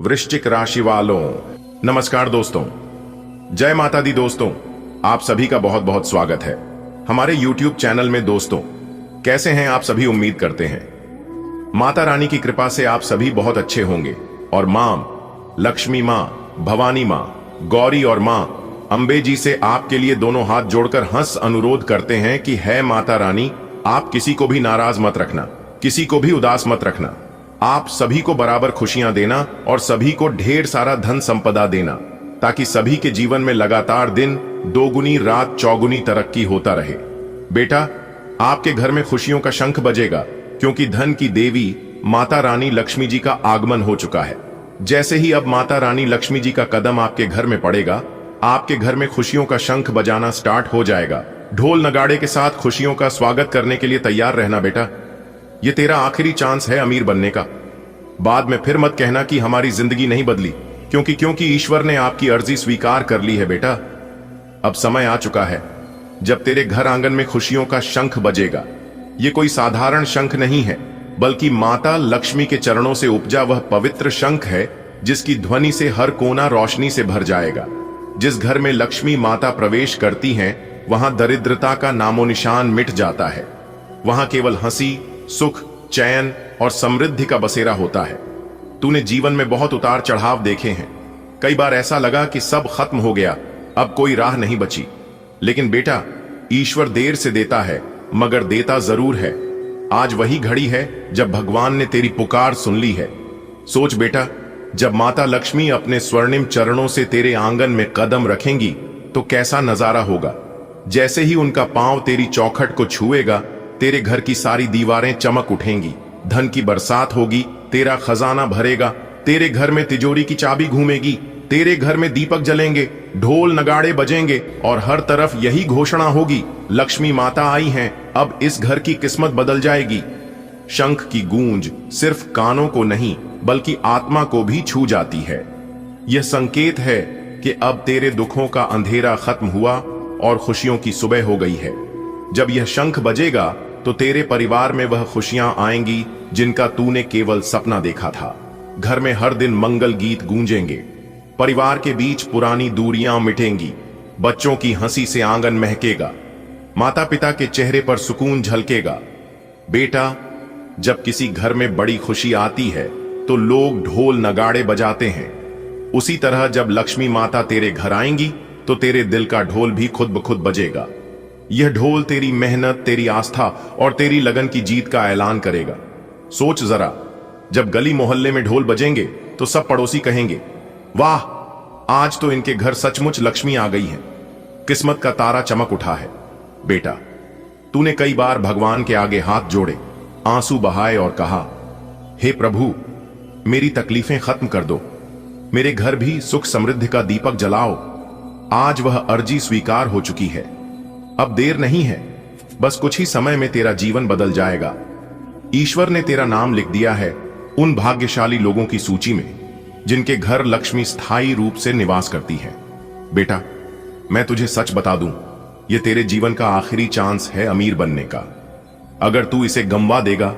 वृश्चिक राशि वालों, नमस्कार दोस्तों। जय माता दी दोस्तों, आप सभी का बहुत बहुत स्वागत है हमारे YouTube चैनल में। दोस्तों, कैसे हैं आप सभी? उम्मीद करते हैं माता रानी की कृपा से आप सभी बहुत अच्छे होंगे और मां लक्ष्मी, मां भवानी, मां गौरी और मां अंबे जी से आपके लिए दोनों हाथ जोड़कर हंस अनुरोध करते हैं कि है माता रानी, आप किसी को भी नाराज मत रखना, किसी को भी उदास मत रखना। आप सभी को बराबर खुशियां देना और सभी को ढेर सारा धन संपदा देना, ताकि सभी के जीवन में लगातार दिन दोगुनी रात चौगुनी तरक्की होता रहे। बेटा, आपके घर में खुशियों का शंख बजेगा, क्योंकि धन की देवी माता रानी लक्ष्मी जी का आगमन हो चुका है। जैसे ही अब माता रानी लक्ष्मी जी का कदम आपके घर में पड़ेगा, आपके घर में खुशियों का शंख बजाना स्टार्ट हो जाएगा। ढोल नगाड़े के साथ खुशियों का स्वागत करने के लिए तैयार रहना बेटा। ये तेरा आखिरी चांस है अमीर बनने का। बाद में फिर मत कहना कि हमारी जिंदगी नहीं बदली, क्योंकि ईश्वर ने आपकी अर्जी स्वीकार कर ली है बेटा। अब समय आ चुका है जब तेरे घर आंगन में खुशियों का शंख बजेगा। ये कोई साधारण शंख नहीं है, बल्कि माता लक्ष्मी के चरणों से उपजा वह पवित्र शंख है, जिसकी ध्वनि से हर कोना रोशनी से भर जाएगा। जिस घर में लक्ष्मी माता प्रवेश करती हैं, वहां दरिद्रता का नामो निशान मिट जाता है। वहां केवल हंसी, सुख, चैन और समृद्धि का बसेरा होता है। तूने जीवन में बहुत उतार चढ़ाव देखे हैं। कई बार ऐसा लगा कि सब खत्म हो गया, अब कोई राह नहीं बची। लेकिन बेटा, ईश्वर देर से देता है, मगर देता जरूर है। आज वही घड़ी है जब भगवान ने तेरी पुकार सुन ली है। सोच बेटा, जब माता लक्ष्मी अपने स्वर्णिम चरणों से तेरे आंगन में कदम रखेंगी तो कैसा नजारा होगा। जैसे ही उनका पांव तेरी चौखट को छुएगा, तेरे घर की सारी दीवारें चमक उठेंगी, धन की बरसात होगी, तेरा खजाना भरेगा, तेरे घर में तिजोरी की चाबी घूमेगी, तेरे घर में दीपक जलेंगे, ढोल नगाड़े बजेंगे और हर तरफ यही घोषणा होगी, लक्ष्मी माता आई हैं, अब इस घर की किस्मत बदल जाएगी। शंख की गूंज सिर्फ कानों को नहीं, बल्कि आत्मा को भी छू जाती है। यह संकेत है कि अब तेरे दुखों का अंधेरा खत्म हुआ और खुशियों की सुबह हो गई है। जब यह शंख बजेगा तो तेरे परिवार में वह खुशियां आएंगी जिनका तूने केवल सपना देखा था। घर में हर दिन मंगल गीत गूंजेंगे, परिवार के बीच पुरानी दूरियां मिटेंगी, बच्चों की हंसी से आंगन महकेगा, माता पिता के चेहरे पर सुकून झलकेगा। बेटा, जब किसी घर में बड़ी खुशी आती है तो लोग ढोल नगाड़े बजाते हैं। उसी तरह जब लक्ष्मी माता तेरे घर आएंगी तो तेरे दिल का ढोल भी खुद ब खुद बजेगा। यह ढोल तेरी मेहनत, तेरी आस्था और तेरी लगन की जीत का ऐलान करेगा। सोच जरा, जब गली मोहल्ले में ढोल बजेंगे तो सब पड़ोसी कहेंगे, वाह, आज तो इनके घर सचमुच लक्ष्मी आ गई है, किस्मत का तारा चमक उठा है। बेटा, तूने कई बार भगवान के आगे हाथ जोड़े, आंसू बहाए और कहा, हे प्रभु, मेरी तकलीफें खत्म कर दो, मेरे घर भी सुख समृद्धि का दीपक जलाओ। आज वह अर्जी स्वीकार हो चुकी है। अब देर नहीं है, बस कुछ ही समय में तेरा जीवन बदल जाएगा। ईश्वर ने तेरा नाम लिख दिया है उन भाग्यशाली लोगों की सूची में जिनके घर लक्ष्मी स्थायी रूप से निवास करती है। बेटा, मैं तुझे सच बता दूं, यह तेरे जीवन का आखिरी चांस है अमीर बनने का। अगर तू इसे गंवा देगा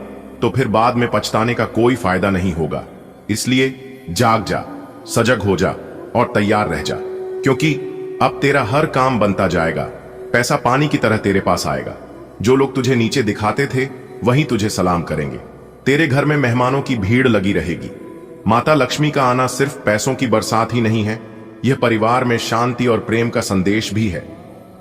तो फिर बाद में पछताने का कोई फायदा नहीं होगा। इसलिए जाग जा, सजग हो जा और तैयार रह जा, क्योंकि अब तेरा हर काम बनता जाएगा। पैसा पानी की तरह तेरे पास आएगा। जो लोग तुझे नीचे दिखाते थे वही तुझे सलाम करेंगे। तेरे घर में मेहमानों की भीड़ लगी रहेगी। माता लक्ष्मी का आना सिर्फ पैसों की बरसात ही नहीं है, यह परिवार में शांति और प्रेम का संदेश भी है।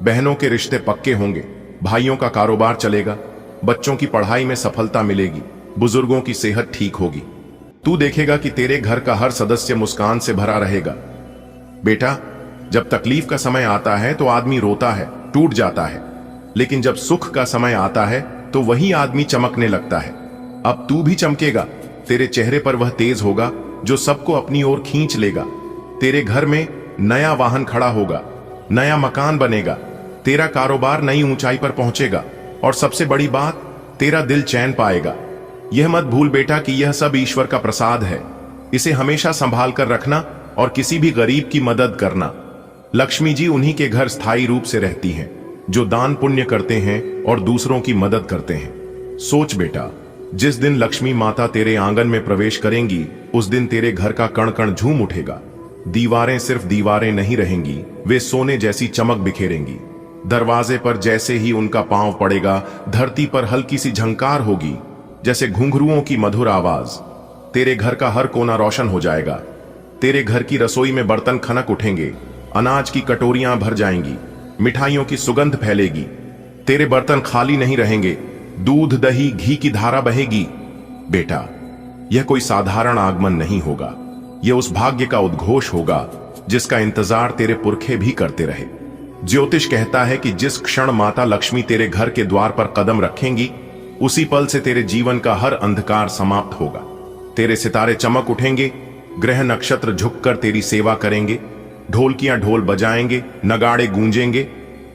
बहनों के रिश्ते पक्के होंगे, भाइयों का कारोबार चलेगा, बच्चों की पढ़ाई में सफलता मिलेगी, बुजुर्गों की सेहत ठीक होगी। तू देखेगा कि तेरे घर का हर सदस्य मुस्कान से भरा रहेगा। बेटा, जब तकलीफ का समय आता है तो आदमी रोता है, टूट जाता है, लेकिन जब सुख का समय आता है तो वही आदमी चमकने लगता है। अब तू भी चमकेगा। तेरे चेहरे पर वह तेज होगा जो सबको अपनी ओर खींच लेगा। तेरे घर में नया वाहन खड़ा होगा, नया मकान बनेगा, तेरा कारोबार नई ऊंचाई पर पहुंचेगा और सबसे बड़ी बात, तेरा दिल चैन पाएगा। यह मत भूल बेटा कि यह सब ईश्वर का प्रसाद है। इसे हमेशा संभाल कर रखना और किसी भी गरीब की मदद करना। लक्ष्मी जी उन्हीं के घर स्थायी रूप से रहती हैं जो दान पुण्य करते हैं और दूसरों की मदद करते हैं। सोच बेटा, जिस दिन लक्ष्मी माता तेरे आंगन में प्रवेश करेंगी, उस दिन तेरे घर का कण कण झूम उठेगा। दीवारें सिर्फ दीवारें नहीं रहेंगी, वे सोने जैसी चमक बिखेरेंगी। दरवाजे पर जैसे ही उनका पांव पड़ेगा, धरती पर हल्की सी झंकार होगी, जैसे घुंघरुओं की मधुर आवाज। तेरे घर का हर कोना रोशन हो जाएगा। तेरे घर की रसोई में बर्तन खनक उठेंगे, अनाज की कटोरियां भर जाएंगी, मिठाइयों की सुगंध फैलेगी। तेरे बर्तन खाली नहीं रहेंगे, दूध दही घी की धारा बहेगी। बेटा, यह कोई साधारण आगमन नहीं होगा, यह उस भाग्य का उद्घोष होगा जिसका इंतजार तेरे पुरखे भी करते रहे। ज्योतिष कहता है कि जिस क्षण माता लक्ष्मी तेरे घर के द्वार पर कदम रखेंगी, उसी पल से तेरे जीवन का हर अंधकार समाप्त होगा। तेरे सितारे चमक उठेंगे, ग्रह नक्षत्र झुककर तेरी सेवा करेंगे, ढोलकियां ढोल बजाएंगे, नगाड़े गूंजेंगे,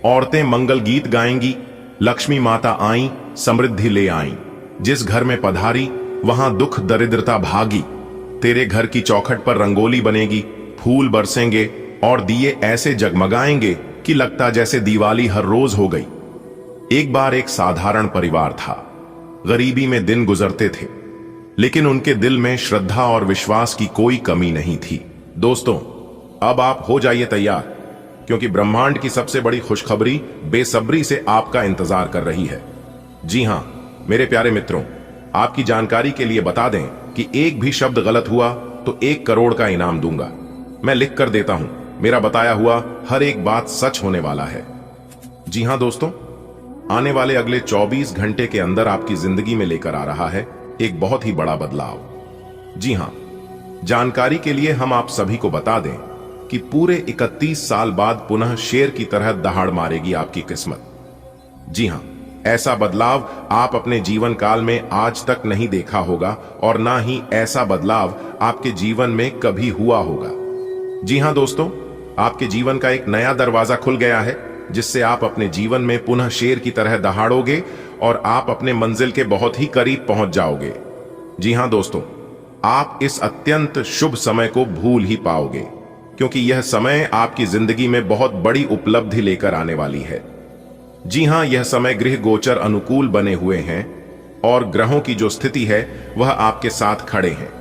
औरतें मंगल गीत गाएंगी। लक्ष्मी माता आई, समृद्धि ले आई। जिस घर में पधारी, वहां दुख दरिद्रता भागी। तेरे घर की चौखट पर रंगोली बनेगी, फूल बरसेंगे और दिए ऐसे जगमगाएंगे कि लगता जैसे दिवाली हर रोज हो गई। एक बार एक साधारण परिवार था। गरीबी में दिन गुजरते थे, लेकिन उनके दिल में श्रद्धा और विश्वास की कोई कमी नहीं थी। दोस्तों, अब आप हो जाइए तैयार, क्योंकि ब्रह्मांड की सबसे बड़ी खुशखबरी बेसब्री से आपका इंतजार कर रही है। जी हां मेरे प्यारे मित्रों, आपकी जानकारी के लिए बता दें कि एक भी शब्द गलत हुआ तो 1 करोड़ का इनाम दूंगा। मैं लिख कर देता हूं, मेरा बताया हुआ हर एक बात सच होने वाला है। जी हां दोस्तों, आने वाले अगले 24 घंटे के अंदर आपकी जिंदगी में लेकर आ रहा है एक बहुत ही बड़ा बदलाव। जी हां, जानकारी के लिए हम आप सभी को बता दें कि पूरे 31 साल बाद पुनः शेर की तरह दहाड़ मारेगी आपकी किस्मत। जी हां, ऐसा बदलाव आप अपने जीवन काल में आज तक नहीं देखा होगा और ना ही ऐसा बदलाव आपके जीवन में कभी हुआ होगा। जी हां दोस्तों, आपके जीवन का एक नया दरवाजा खुल गया है, जिससे आप अपने जीवन में पुनः शेर की तरह दहाड़ोगे और आप अपने मंजिल के बहुत ही करीब पहुंच जाओगे। जी हां दोस्तों, आप इस अत्यंत शुभ समय को भूल ही पाओगे, क्योंकि यह समय आपकी जिंदगी में बहुत बड़ी उपलब्धि लेकर आने वाली है। जी हां, यह समय गृह गोचर अनुकूल बने हुए हैं और ग्रहों की जो स्थिति है वह आपके साथ खड़े हैं।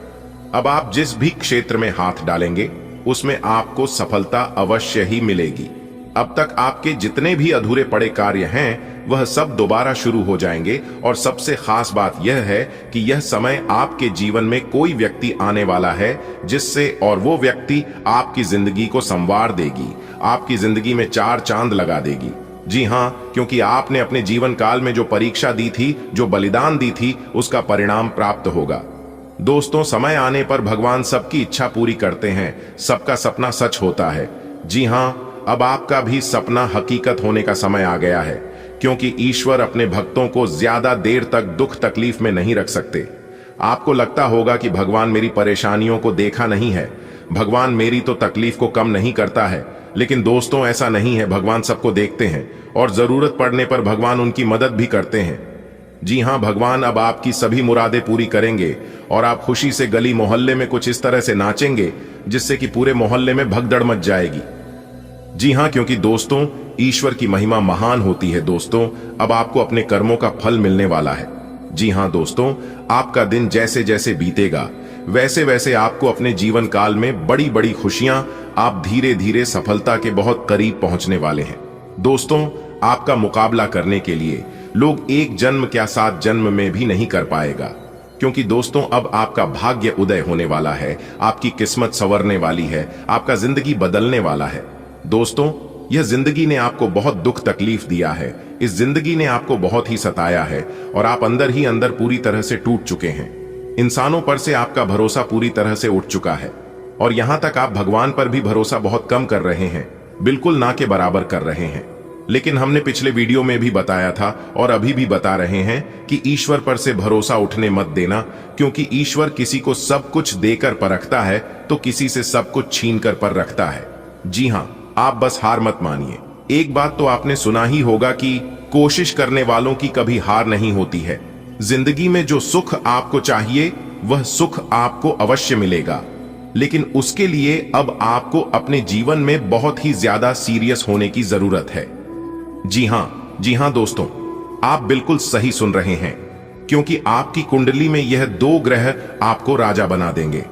अब आप जिस भी क्षेत्र में हाथ डालेंगे, उसमें आपको सफलता अवश्य ही मिलेगी। अब तक आपके जितने भी अधूरे पड़े कार्य हैं, वह सब दोबारा शुरू हो जाएंगे। और सबसे खास बात यह है कि यह समय आपके जीवन में कोई व्यक्ति आने वाला है, जिससे और वो व्यक्ति आपकी जिंदगी को संवार देगी, आपकी जिंदगी में 4 चांद लगा देगी। जी हां, क्योंकि आपने अपने जीवन काल में जो परीक्षा दी थी, जो बलिदान दी थी, उसका परिणाम प्राप्त होगा। दोस्तों, समय आने पर भगवान सबकी इच्छा पूरी करते हैं, सबका सपना सच होता है। जी हां, अब आपका भी सपना हकीकत होने का समय आ गया है, क्योंकि ईश्वर अपने भक्तों को ज्यादा देर तक दुख तकलीफ में नहीं रख सकते। आपको लगता होगा कि भगवान मेरी परेशानियों को देखा नहीं है, भगवान मेरी तो तकलीफ को कम नहीं करता है। लेकिन दोस्तों, ऐसा नहीं है। भगवान सबको देखते हैं और जरूरत पड़ने पर भगवान उनकी मदद भी करते हैं। जी हां, भगवान अब आपकी सभी मुरादें पूरी करेंगे और आप खुशी से गली मोहल्ले में कुछ इस तरह से नाचेंगे जिससे कि पूरे मोहल्ले में भगदड़ मच जाएगी। जी हां, क्योंकि दोस्तों, ईश्वर की महिमा महान होती है। दोस्तों, अब आपको अपने कर्मों का फल मिलने वाला है। जी हां दोस्तों, आपका दिन जैसे जैसे बीतेगा, वैसे वैसे आपको अपने जीवन काल में बड़ी बड़ी खुशियां, आप धीरे धीरे सफलता के बहुत करीब पहुंचने वाले हैं। दोस्तों, आपका मुकाबला करने के लिए लोग 1 जन्म क्या 7 जन्म में भी नहीं कर पाएगा, क्योंकि दोस्तों, अब आपका भाग्य उदय होने वाला है, आपकी किस्मत संवरने वाली है, आपका जिंदगी बदलने वाला है। दोस्तों, यह जिंदगी ने आपको बहुत दुख तकलीफ दिया है, इस जिंदगी ने आपको बहुत ही सताया है और आप अंदर ही अंदर पूरी तरह से टूट चुके हैं। इंसानों पर से आपका भरोसा पूरी तरह से उठ चुका है और यहां तक आप भगवान पर भी भरोसा बहुत कम कर रहे हैं, बिल्कुल ना के बराबर कर रहे हैं। लेकिन हमने पिछले वीडियो में भी बताया था और अभी भी बता रहे हैं कि ईश्वर पर से भरोसा उठने मत देना, क्योंकि ईश्वर किसी को सब कुछ देकर परखता है तो किसी से सब कुछ छीन कर पर रखता है। जी हां, आप बस हार मत मानिए। एक बात तो आपने सुना ही होगा कि कोशिश करने वालों की कभी हार नहीं होती है। जिंदगी में जो सुख आपको चाहिए, वह सुख आपको अवश्य मिलेगा, लेकिन उसके लिए अब आपको अपने जीवन में बहुत ही ज्यादा सीरियस होने की जरूरत है। जी हां दोस्तों, आप बिल्कुल सही सुन रहे हैं, क्योंकि आपकी कुंडली में यह 2 ग्रह आपको राजा बना देंगे।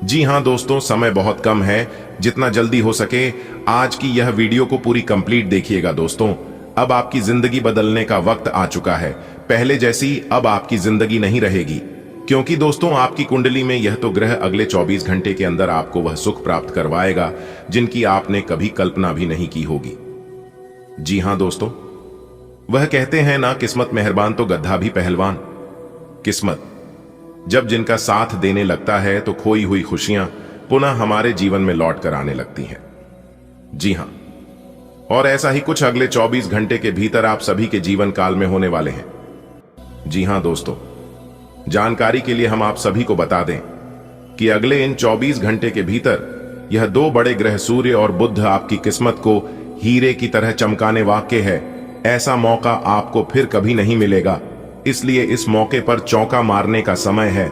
जी हां दोस्तों, समय बहुत कम है, जितना जल्दी हो सके आज की यह वीडियो को पूरी कंप्लीट देखिएगा दोस्तों। अब आपकी जिंदगी बदलने का वक्त आ चुका है। पहले जैसी अब आपकी जिंदगी नहीं रहेगी, क्योंकि दोस्तों आपकी कुंडली में यह तो ग्रह अगले 24 घंटे के अंदर आपको वह सुख प्राप्त करवाएगा जिनकी आपने कभी कल्पना भी नहीं की होगी। जी हां दोस्तों, वह कहते हैं ना, किस्मत मेहरबान तो गधा भी पहलवान। किस्मत जब जिनका साथ देने लगता है तो खोई हुई खुशियां पुनः हमारे जीवन में लौट कर आने लगती हैं। जी हां, और ऐसा ही कुछ अगले 24 घंटे के भीतर आप सभी के जीवन काल में होने वाले हैं। जी हां दोस्तों, जानकारी के लिए हम आप सभी को बता दें कि अगले इन 24 घंटे के भीतर यह 2 बड़े ग्रह सूर्य और बुध आपकी किस्मत को हीरे की तरह चमकाने वाले है। ऐसा मौका आपको फिर कभी नहीं मिलेगा, इसलिए इस मौके पर चौका मारने का समय है।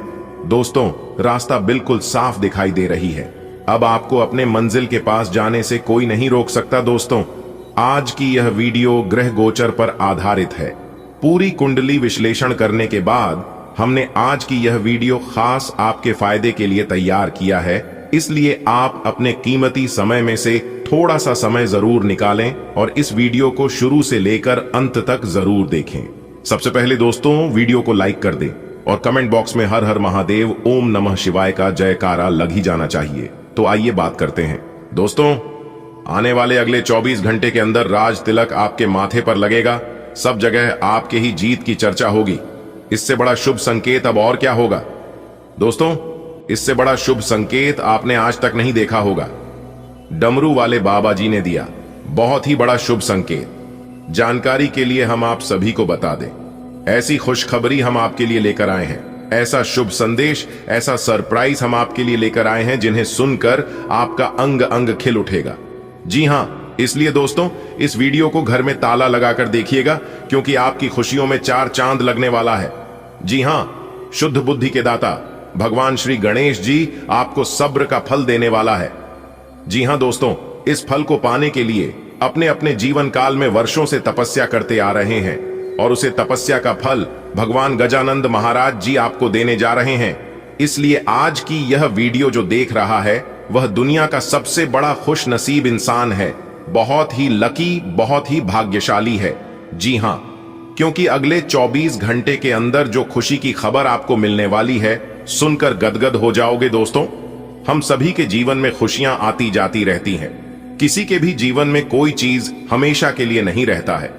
दोस्तों, रास्ता बिल्कुल साफ दिखाई दे रही है। अब आपको अपने मंजिल के पास जाने से कोई नहीं रोक सकता। दोस्तों, आज की यह वीडियो ग्रह गोचर पर आधारित है। पूरी कुंडली विश्लेषण करने के बाद हमने आज की यह वीडियो खास आपके फायदे के लिए तैयार किया है, इसलिए आप अपने कीमती समय में से थोड़ा सा समय जरूर निकालें और इस वीडियो को शुरू से लेकर अंत तक जरूर देखें। सबसे पहले दोस्तों, वीडियो को लाइक कर दें और कमेंट बॉक्स में हर हर महादेव ओम नमः शिवाय का जयकारा लग ही जाना चाहिए। तो आइए बात करते हैं। दोस्तों, आने वाले अगले 24 घंटे के अंदर राज तिलक आपके माथे पर लगेगा। सब जगह आपके ही जीत की चर्चा होगी। इससे बड़ा शुभ संकेत अब और क्या होगा? दोस्तों, इससे बड़ा शुभ संकेत आपने आज तक नहीं देखा होगा। डमरू वाले बाबा जी ने दिया बहुत ही बड़ा शुभ संकेत। जानकारी के लिए हम आप सभी को बता दें, ऐसी खुशखबरी हम आपके लिए लेकर आए हैं। ऐसा शुभ संदेश, ऐसा सरप्राइज हम आपके लिए लेकर आए हैं जिन्हें सुनकर आपका अंग अंग खिल उठेगा। जी हां, इसलिए दोस्तों इस वीडियो को घर में ताला लगाकर देखिएगा, क्योंकि आपकी खुशियों में 4 चांद लगने वाला है। जी हां, शुद्ध बुद्धि के दाता भगवान श्री गणेश जी आपको सब्र का फल देने वाला है। जी हां दोस्तों, इस फल को पाने के लिए अपने अपने जीवन काल में वर्षों से तपस्या करते आ रहे हैं और उसे तपस्या का फल भगवान गजानंद महाराज जी आपको देने जा रहे हैं। इसलिए आज की यह वीडियो जो देख रहा है वह दुनिया का सबसे बड़ा खुश नसीब इंसान है, बहुत ही लकी, बहुत ही भाग्यशाली है। जी हां, क्योंकि अगले 24 घंटे के अंदर जो खुशी की खबर आपको मिलने वाली है, सुनकर गदगद हो जाओगे। दोस्तों, हम सभी के जीवन में खुशियां आती जाती रहती हैं। किसी के भी जीवन में कोई चीज हमेशा के लिए नहीं रहता है,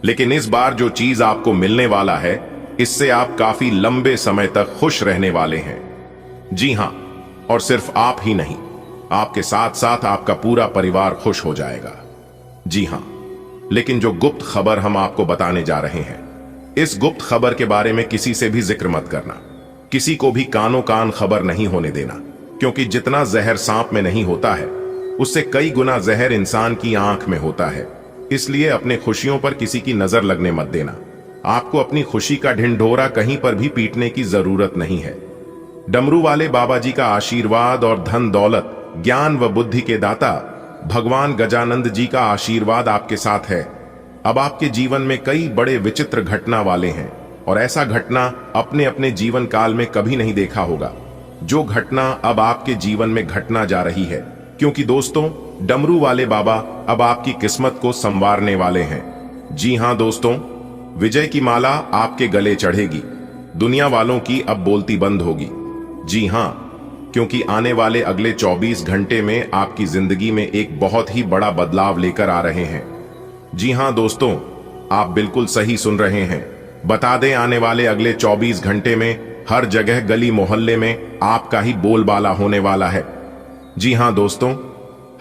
लेकिन इस बार जो चीज आपको मिलने वाला है, इससे आप काफी लंबे समय तक खुश रहने वाले हैं। जी हां, और सिर्फ आप ही नहीं, आपके साथ साथ आपका पूरा परिवार खुश हो जाएगा। जी हां, लेकिन जो गुप्त खबर हम आपको बताने जा रहे हैं, इस गुप्त खबर के बारे में किसी से भी जिक्र मत करना। किसी को भी कानो कान खबर नहीं होने देना, क्योंकि जितना जहर सांप में नहीं होता है, उससे कई गुना जहर इंसान की आंख में होता है। इसलिए अपने खुशियों पर किसी की नजर लगने मत देना। आपको अपनी खुशी का ढिंढोरा कहीं पर भी पीटने की जरूरत नहीं है। डमरू वाले बाबा जी का आशीर्वाद और धन दौलत, ज्ञान व बुद्धि के दाता भगवान गजानंद जी का आशीर्वाद आपके साथ है। अब आपके जीवन में कई बड़े विचित्र घटना वाले हैं, और ऐसा घटना अपने अपने जीवन काल में कभी नहीं देखा होगा जो घटना अब आपके जीवन में घटना जा रही है। क्योंकि दोस्तों, डमरू वाले बाबा अब आपकी किस्मत को संवारने वाले हैं। जी हां दोस्तों, विजय की माला आपके गले चढ़ेगी। दुनिया वालों की अब बोलती बंद होगी। जी हां, क्योंकि आने वाले अगले 24 घंटे में आपकी जिंदगी में एक बहुत ही बड़ा बदलाव लेकर आ रहे हैं। जी हां दोस्तों, आप बिल्कुल सही सुन रहे हैं। बता दें, आने वाले अगले 24 घंटे में हर जगह गली मोहल्ले में आपका ही बोलबाला होने वाला है। जी हां दोस्तों,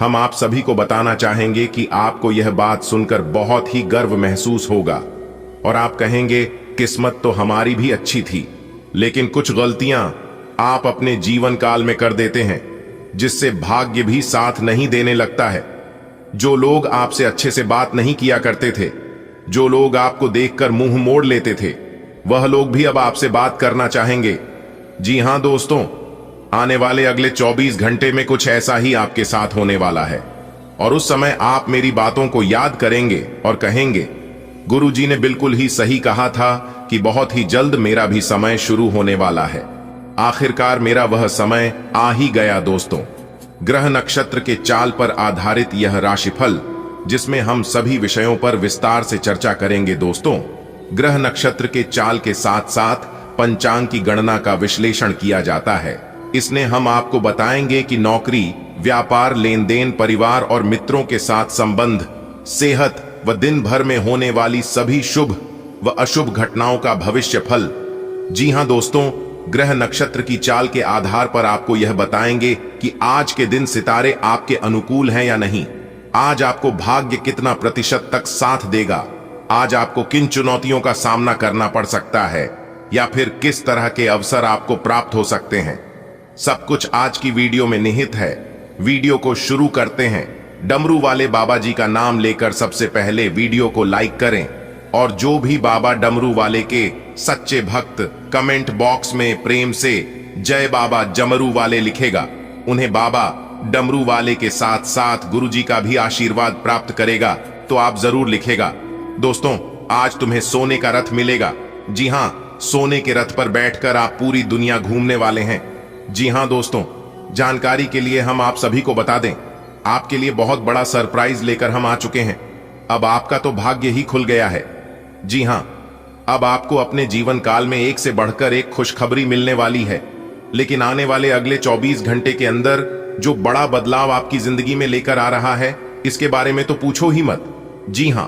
हम आप सभी को बताना चाहेंगे कि आपको यह बात सुनकर बहुत ही गर्व महसूस होगा और आप कहेंगे, किस्मत तो हमारी भी अच्छी थी, लेकिन कुछ गलतियां आप अपने जीवन काल में कर देते हैं, जिससे भाग्य भी साथ नहीं देने लगता है। जो लोग आपसे अच्छे से बात नहीं किया करते थे, जो लोग आपको देखकर मुंह मोड़ लेते थे, वह लोग भी अब आपसे बात करना चाहेंगे। जी हां दोस्तों, आने वाले अगले 24 घंटे में कुछ ऐसा ही आपके साथ होने वाला है, और उस समय आप मेरी बातों को याद करेंगे और कहेंगे, गुरुजी ने बिल्कुल ही सही कहा था कि बहुत ही जल्द मेरा भी समय शुरू होने वाला है। आखिरकार मेरा वह समय आ ही गया दोस्तों। ग्रह नक्षत्र के चाल पर आधारित यह राशिफल, जिसमें हम सभी विषयों पर विस्तार से चर्चा करेंगे दोस्तों। ग्रह नक्षत्र के चाल के साथ साथ पंचांग की गणना का विश्लेषण किया जाता है। इसने हम आपको बताएंगे कि नौकरी, व्यापार, लेन देन, परिवार और मित्रों के साथ संबंध, सेहत व दिन भर में होने वाली सभी शुभ व अशुभ घटनाओं का भविष्य फल। जी हां दोस्तों, ग्रह नक्षत्र की चाल के आधार पर आपको यह बताएंगे कि आज के दिन सितारे आपके अनुकूल हैं या नहीं, आज आपको भाग्य कितना प्रतिशत तक साथ देगा, आज आपको किन चुनौतियों का सामना करना पड़ सकता है या फिर किस तरह के अवसर आपको प्राप्त हो सकते हैं। सब कुछ आज की वीडियो में निहित है। वीडियो को शुरू करते हैं। डमरू वाले बाबा जी का नाम लेकर सबसे पहले वीडियो को लाइक करें और जो भी बाबा डमरू वाले के सच्चे भक्त कमेंट बॉक्स में प्रेम से जय बाबा डमरू वाले लिखेगा, उन्हें बाबा डमरू वाले के साथ साथ गुरुजी का भी आशीर्वाद प्राप्त करेगा। तो आप जरूर लिखेगा। दोस्तों, आज तुम्हें सोने का रथ मिलेगा। जी हां, सोने के रथ पर बैठकर आप पूरी दुनिया घूमने वाले हैं। जी हां दोस्तों, जानकारी के लिए हम आप सभी को बता दें, आपके लिए बहुत बड़ा सरप्राइज लेकर हम आ चुके हैं। अब आपका तो भाग्य ही खुल गया है। जी हां, अब आपको अपने जीवन काल में एक से बढ़कर एक खुशखबरी मिलने वाली है। लेकिन आने वाले अगले 24 घंटे के अंदर जो बड़ा बदलाव आपकी जिंदगी में लेकर आ रहा है, इसके बारे में तो पूछो ही मत। जी हां,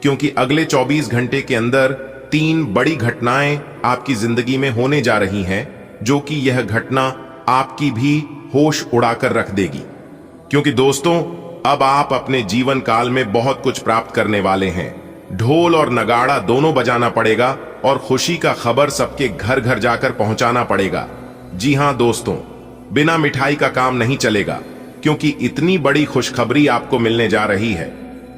क्योंकि अगले 24 घंटे के अंदर 3 बड़ी घटनाएं आपकी जिंदगी में होने जा रही हैं, जो कि यह घटना आपकी भी होश उड़ाकर रख देगी। क्योंकि दोस्तों, अब आप अपने जीवन काल में बहुत कुछ प्राप्त करने वाले हैं। ढोल और नगाड़ा दोनों बजाना पड़ेगा और खुशी का खबर सबके घर घर जाकर पहुंचाना पड़ेगा। जी हां दोस्तों, बिना मिठाई का काम नहीं चलेगा, क्योंकि इतनी बड़ी खुशखबरी आपको मिलने जा रही है।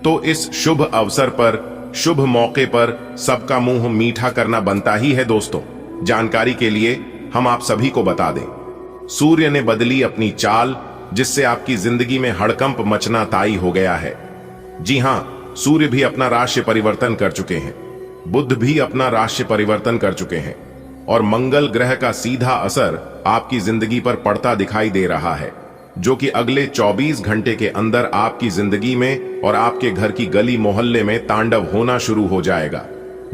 तो इस शुभ अवसर पर, शुभ मौके पर सबका मुंह मीठा करना बनता ही है दोस्तों। जानकारी के लिए हम आप सभी को बता दें, सूर्य ने बदली अपनी चाल, जिससे आपकी जिंदगी में हड़कंप मचना तय हो गया है। जी हां, सूर्य भी अपना राशि परिवर्तन कर चुके हैं, बुध भी अपना राशि परिवर्तन कर चुके हैं और मंगल ग्रह का सीधा असर आपकी जिंदगी पर पड़ता दिखाई दे रहा है, जो कि अगले 24 घंटे के अंदर आपकी जिंदगी में और आपके घर की गली मोहल्ले में तांडव होना शुरू हो जाएगा।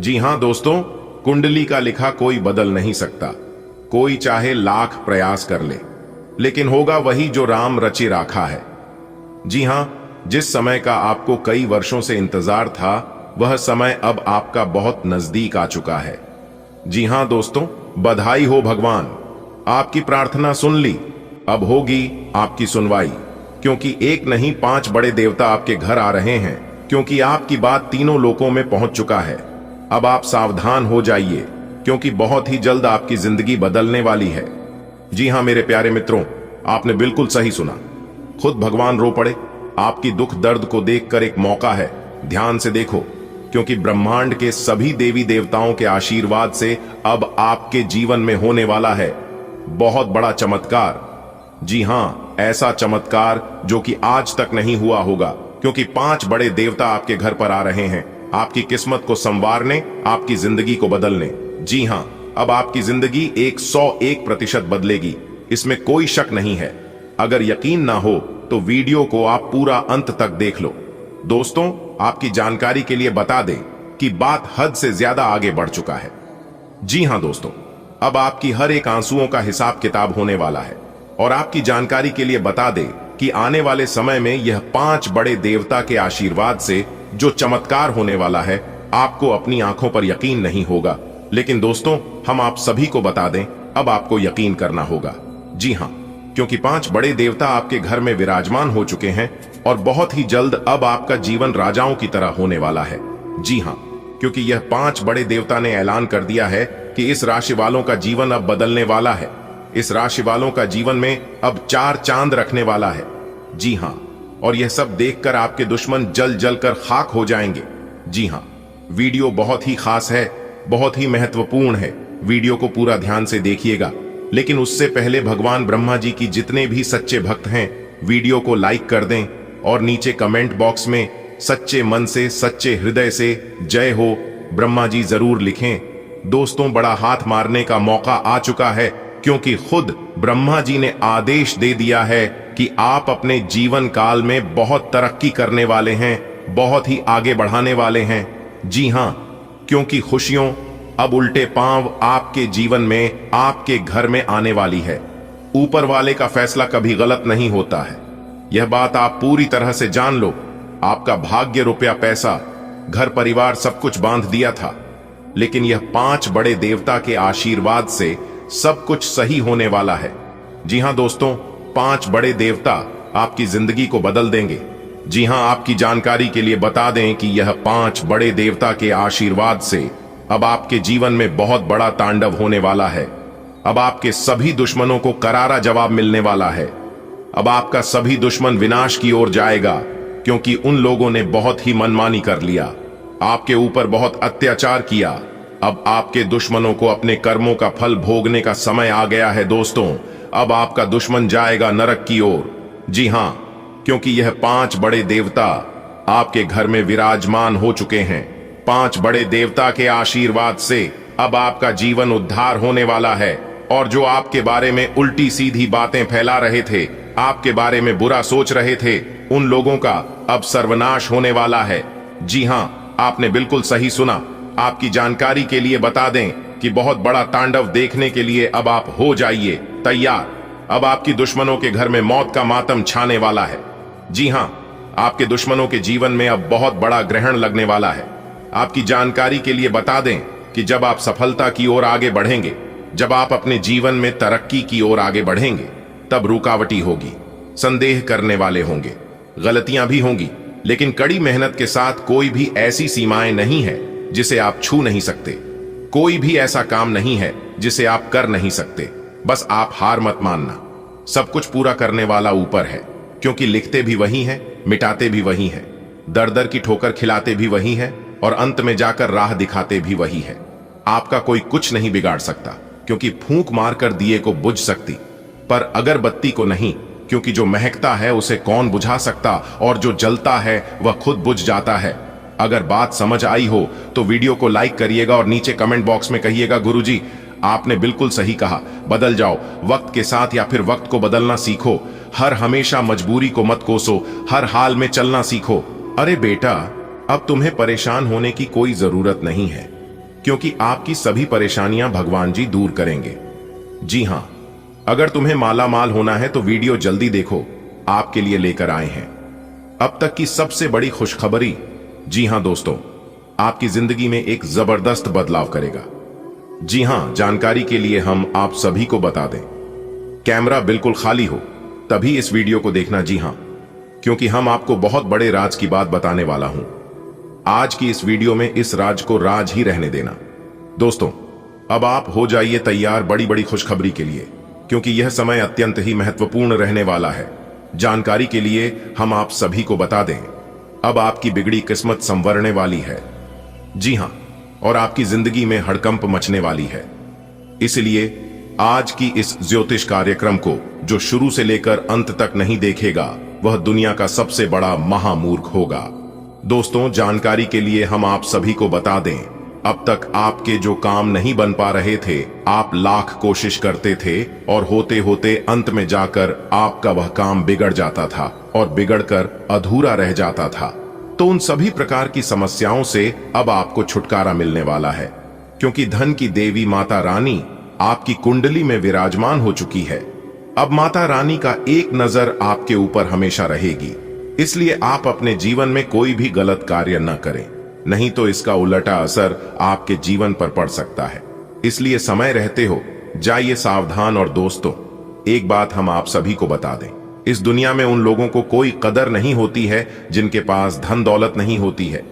जी हां दोस्तों, कुंडली का लिखा कोई बदल नहीं सकता, कोई चाहे लाख प्रयास कर ले, लेकिन होगा वही जो राम रचे राखा है। जी हां, जिस समय का आपको कई वर्षों से इंतजार था, वह समय अब आपका बहुत नजदीक आ चुका है। जी हां दोस्तों, बधाई हो भगवान, आपकी प्रार्थना सुन ली। अब होगी आपकी सुनवाई, क्योंकि एक नहीं 5 बड़े देवता आपके घर आ रहे हैं, क्योंकि आपकी बात तीनों लोकों में पहुंच चुका है। अब आप सावधान हो जाइए, क्योंकि बहुत ही जल्द आपकी जिंदगी बदलने वाली है। जी हां मेरे प्यारे मित्रों, आपने बिल्कुल सही सुना। खुद भगवान रो पड़े। आपकी दुख दर्द को देखकर एक मौका है, ध्यान से देखो, क्योंकि ब्रह्मांड के सभी देवी देवताओं के आशीर्वाद से अब आपके जीवन में होने वाला है बहुत बड़ा चमत्कार। जी हां, ऐसा चमत्कार जो कि आज तक नहीं हुआ होगा, क्योंकि 5 बड़े देवता आपके घर पर आ रहे हैं, आपकी किस्मत को संवारने, आपकी जिंदगी को बदलने। जी हां, अब आपकी जिंदगी 101% बदलेगी, इसमें कोई शक नहीं है। अगर यकीन ना हो तो वीडियो को आप पूरा अंत तक देख लो। दोस्तों, आपकी जानकारी के लिए बता दें कि बात हद से ज्यादा आगे बढ़ चुका है। जी हां दोस्तों, अब आपकी हर एक आंसुओं का हिसाब किताब होने वाला है। और आपकी जानकारी के लिए बता दें कि आने वाले समय में यह 5 बड़े देवता के आशीर्वाद से जो चमत्कार होने वाला है, आपको अपनी आंखों पर यकीन नहीं होगा। लेकिन दोस्तों, हम आप सभी को बता दें, अब आपको यकीन करना होगा। जी हां, क्योंकि 5 बड़े देवता आपके घर में विराजमान हो चुके हैं और बहुत ही जल्द अब आपका जीवन राजाओं की तरह होने वाला है। जी हां, क्योंकि यह 5 बड़े देवता ने ऐलान कर दिया है कि इस राशि वालों का जीवन अब बदलने वाला है। इस राशि वालों का जीवन में अब 4 चांद रखने वाला है। जी हां, और यह सब देखकर आपके दुश्मन जल जल कर खाक हो जाएंगे। जी हां, वीडियो बहुत ही खास है, बहुत ही महत्वपूर्ण है। वीडियो को पूरा ध्यान से देखिएगा। लेकिन उससे पहले भगवान ब्रह्मा जी की जितने भी सच्चे भक्त हैं, वीडियो को लाइक कर दें और नीचे कमेंट बॉक्स में सच्चे मन से, सच्चे हृदय से जय हो ब्रह्मा जी जरूर लिखें। दोस्तों, बड़ा हाथ मारने का मौका आ चुका है, क्योंकि खुद ब्रह्मा जी ने आदेश दे दिया है कि आप अपने जीवन काल में बहुत तरक्की करने वाले हैं, बहुत ही आगे बढ़ाने वाले हैं। जी हां, क्योंकि खुशियों अब उल्टे पांव आपके जीवन में, आपके घर में आने वाली है। ऊपर वाले का फैसला कभी गलत नहीं होता है, यह बात आप पूरी तरह से जान लो। आपका भाग्य, रुपया, पैसा, घर परिवार सब कुछ बांध दिया था, लेकिन यह 5 बड़े देवता के आशीर्वाद से सब कुछ सही होने वाला है। जी हां दोस्तों, 5 बड़े देवता आपकी जिंदगी को बदल देंगे। जी हां, आपकी जानकारी के लिए बता दें कि यह 5 बड़े देवता के आशीर्वाद से अब आपके जीवन में बहुत बड़ा तांडव होने वाला है। अब आपके सभी दुश्मनों को करारा जवाब मिलने वाला है। अब आपका सभी दुश्मन विनाश की ओर जाएगा, क्योंकि उन लोगों ने बहुत ही मनमानी कर लिया, आपके ऊपर बहुत अत्याचार किया। अब आपके दुश्मनों को अपने कर्मों का फल भोगने का समय आ गया है दोस्तों। अब आपका दुश्मन जाएगा नरक की ओर। जी हां, क्योंकि यह 5 बड़े देवता आपके घर में विराजमान हो चुके हैं। 5 बड़े देवता के आशीर्वाद से अब आपका जीवन उद्धार होने वाला है। और जो आपके बारे में उल्टी सीधी बातें फैला रहे थे, आपके बारे में बुरा सोच रहे थे, उन लोगों का अब सर्वनाश होने वाला है। जी हां, आपने बिल्कुल सही सुना। आपकी जानकारी के लिए बता दें कि बहुत बड़ा तांडव देखने के लिए अब आप हो जाइए तैयार। अब आपकी दुश्मनों के घर में मौत का मातम छाने वाला है। जी हां, आपके दुश्मनों के जीवन में अब बहुत बड़ा ग्रहण लगने वाला है। आपकी जानकारी के लिए बता दें कि जब आप सफलता की ओर आगे बढ़ेंगे, जब आप अपने जीवन में तरक्की की ओर आगे बढ़ेंगे, तब रुकावटी होगी, संदेह करने वाले होंगे, गलतियां भी होंगी, लेकिन कड़ी मेहनत के साथ कोई भी ऐसी सीमाएं नहीं है जिसे आप छू नहीं सकते। कोई भी ऐसा काम नहीं है जिसे आप कर नहीं सकते। बस आप हार मत मानना। सब कुछ पूरा करने वाला ऊपर है, क्योंकि लिखते भी वही है, मिटाते भी वही है, दर दर की ठोकर खिलाते भी वही है, और अंत में जाकर राह दिखाते भी वही है। आपका कोई कुछ नहीं बिगाड़ सकता, क्योंकि फूंक मारकर दिए को बुझ सकती, पर अगरबत्ती को नहीं, क्योंकि जो महकता है उसे कौन बुझा सकता, और जो जलता है वह खुद बुझ जाता है। अगर बात समझ आई हो तो वीडियो को लाइक करिएगा और नीचे कमेंट बॉक्स में कहिएगा, गुरुजी आपने बिल्कुल सही कहा, बदल जाओ वक्त के साथ, या फिर वक्त को बदलना सीखो। हर हमेशा मजबूरी को मत कोसो, हर हाल में चलना सीखो। अरे बेटा, अब तुम्हें परेशान होने की कोई जरूरत नहीं है, क्योंकि आपकी सभी परेशानियां भगवान जी दूर करेंगे। जी हां, अगर तुम्हें माला माल होना है तो वीडियो जल्दी देखो, आपके लिए लेकर आए हैं अब तक की सबसे बड़ी खुशखबरी। जी हां दोस्तों, आपकी जिंदगी में एक जबरदस्त बदलाव करेगा। जी हां, जानकारी के लिए हम आप सभी को बता दें, कैमरा बिल्कुल खाली हो तभी इस वीडियो को देखना। जी हां, क्योंकि हम आपको बहुत बड़े राज की बात बताने वाला हूं। आज की इस वीडियो में इस राज को राज ही रहने देना। दोस्तों, अब आप हो जाइए तैयार बड़ी बड़ी खुशखबरी के लिए, क्योंकि यह समय अत्यंत ही महत्वपूर्ण रहने वाला है। जानकारी के लिए हम आप सभी को बता दें, अब आपकी बिगड़ी किस्मत संवरने वाली है। जी हां, और आपकी जिंदगी में हड़कंप मचने वाली है। इसलिए आज की इस ज्योतिष कार्यक्रम को जो शुरू से लेकर अंत तक नहीं देखेगा, वह दुनिया का सबसे बड़ा महामूर्ख होगा। दोस्तों, जानकारी के लिए हम आप सभी को बता दें, अब तक आपके जो काम नहीं बन पा रहे थे, आप लाख कोशिश करते थे और होते होते अंत में जाकर आपका वह काम बिगड़ जाता था और बिगड़कर अधूरा रह जाता था। तो उन सभी प्रकार की समस्याओं से अब आपको छुटकारा मिलने वाला है, क्योंकि धन की देवी माता रानी आपकी कुंडली में विराजमान हो चुकी है। अब माता रानी का एक नजर आपके ऊपर हमेशा रहेगी, इसलिए आप अपने जीवन में कोई भी गलत कार्य न करें, नहीं तो इसका उलटा असर आपके जीवन पर पड़ सकता है। इसलिए समय रहते हो जाइए सावधान। और दोस्तों, एक बात हम आप सभी को बता दें, इस दुनिया में उन लोगों को कोई कदर नहीं होती है जिनके पास धन दौलत नहीं होती है।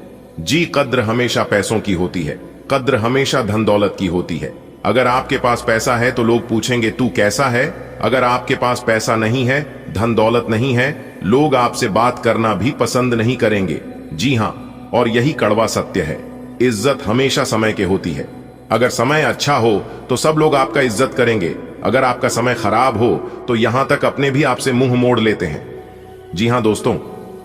जी, कद्र हमेशा पैसों की होती है, कद्र हमेशा धन दौलत की होती है। अगर आपके पास पैसा है तो लोग पूछेंगे तू कैसा है। अगर आपके पास पैसा नहीं है, धन दौलत नहीं है, लोग आपसे बात करना भी पसंद नहीं करेंगे। जी हां, और यही कड़वा सत्य है, इज्जत हमेशा समय के होती है। अगर समय अच्छा हो तो सब लोग आपका इज्जत करेंगे, अगर आपका समय खराब हो तो यहां तक अपने भी आपसे मुंह मोड़ लेते हैं। जी हां दोस्तों,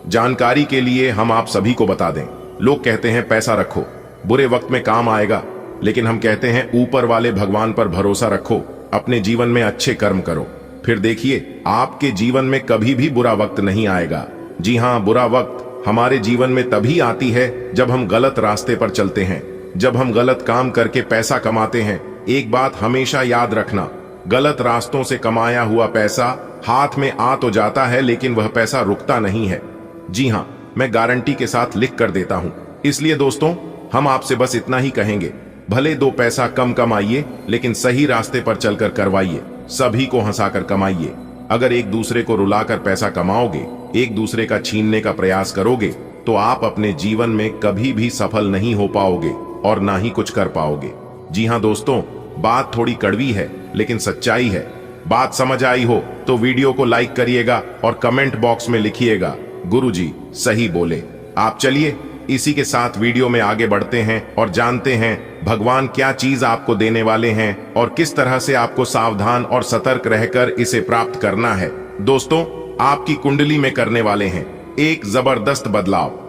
जानकारी के लिए हम आप सभी को बता दें, लोग कहते हैं पैसा रखो, बुरे वक्त में काम आएगा, लेकिन हम कहते हैं ऊपर वाले भगवान पर भरोसा रखो, अपने जीवन में अच्छे कर्म करो, फिर देखिए आपके जीवन में कभी भी बुरा वक्त नहीं आएगा। जी हाँ, बुरा वक्त हमारे जीवन में तभी आती है जब हम गलत रास्ते पर चलते हैं, जब हम गलत काम करके पैसा कमाते हैं। एक बात हमेशा याद रखना, गलत रास्तों से कमाया हुआ पैसा हाथ में आ तो जाता है, लेकिन वह पैसा रुकता नहीं है। जी हाँ, मैं गारंटी के साथ लिख कर देता हूं। इसलिए दोस्तों, हम आपसे बस इतना ही कहेंगे, भले 2 पैसा कम कमाइए, लेकिन सही रास्ते पर चलकर करवाइए, सभी को हंसाकर कमाइए। अगर एक दूसरे को रुलाकर पैसा कमाओगे, एक दूसरे का छीनने का प्रयास करोगे, तो आप अपने जीवन में कभी भी सफल नहीं हो पाओगे और ना ही कुछ कर पाओगे। जी हाँ दोस्तों, बात थोड़ी कड़वी है, लेकिन सच्चाई है। बात समझ आई हो तो वीडियो को लाइक करिएगा और कमेंट बॉक्स में लिखिएगा, गुरुजी सही बोले। आप चलिए इसी के साथ वीडियो में आगे बढ़ते हैं और जानते हैं भगवान क्या चीज आपको देने वाले हैं और किस तरह से आपको सावधान और सतर्क रहकर इसे प्राप्त करना है। दोस्तों, आपकी कुंडली में करने वाले हैं एक जबरदस्त बदलाव।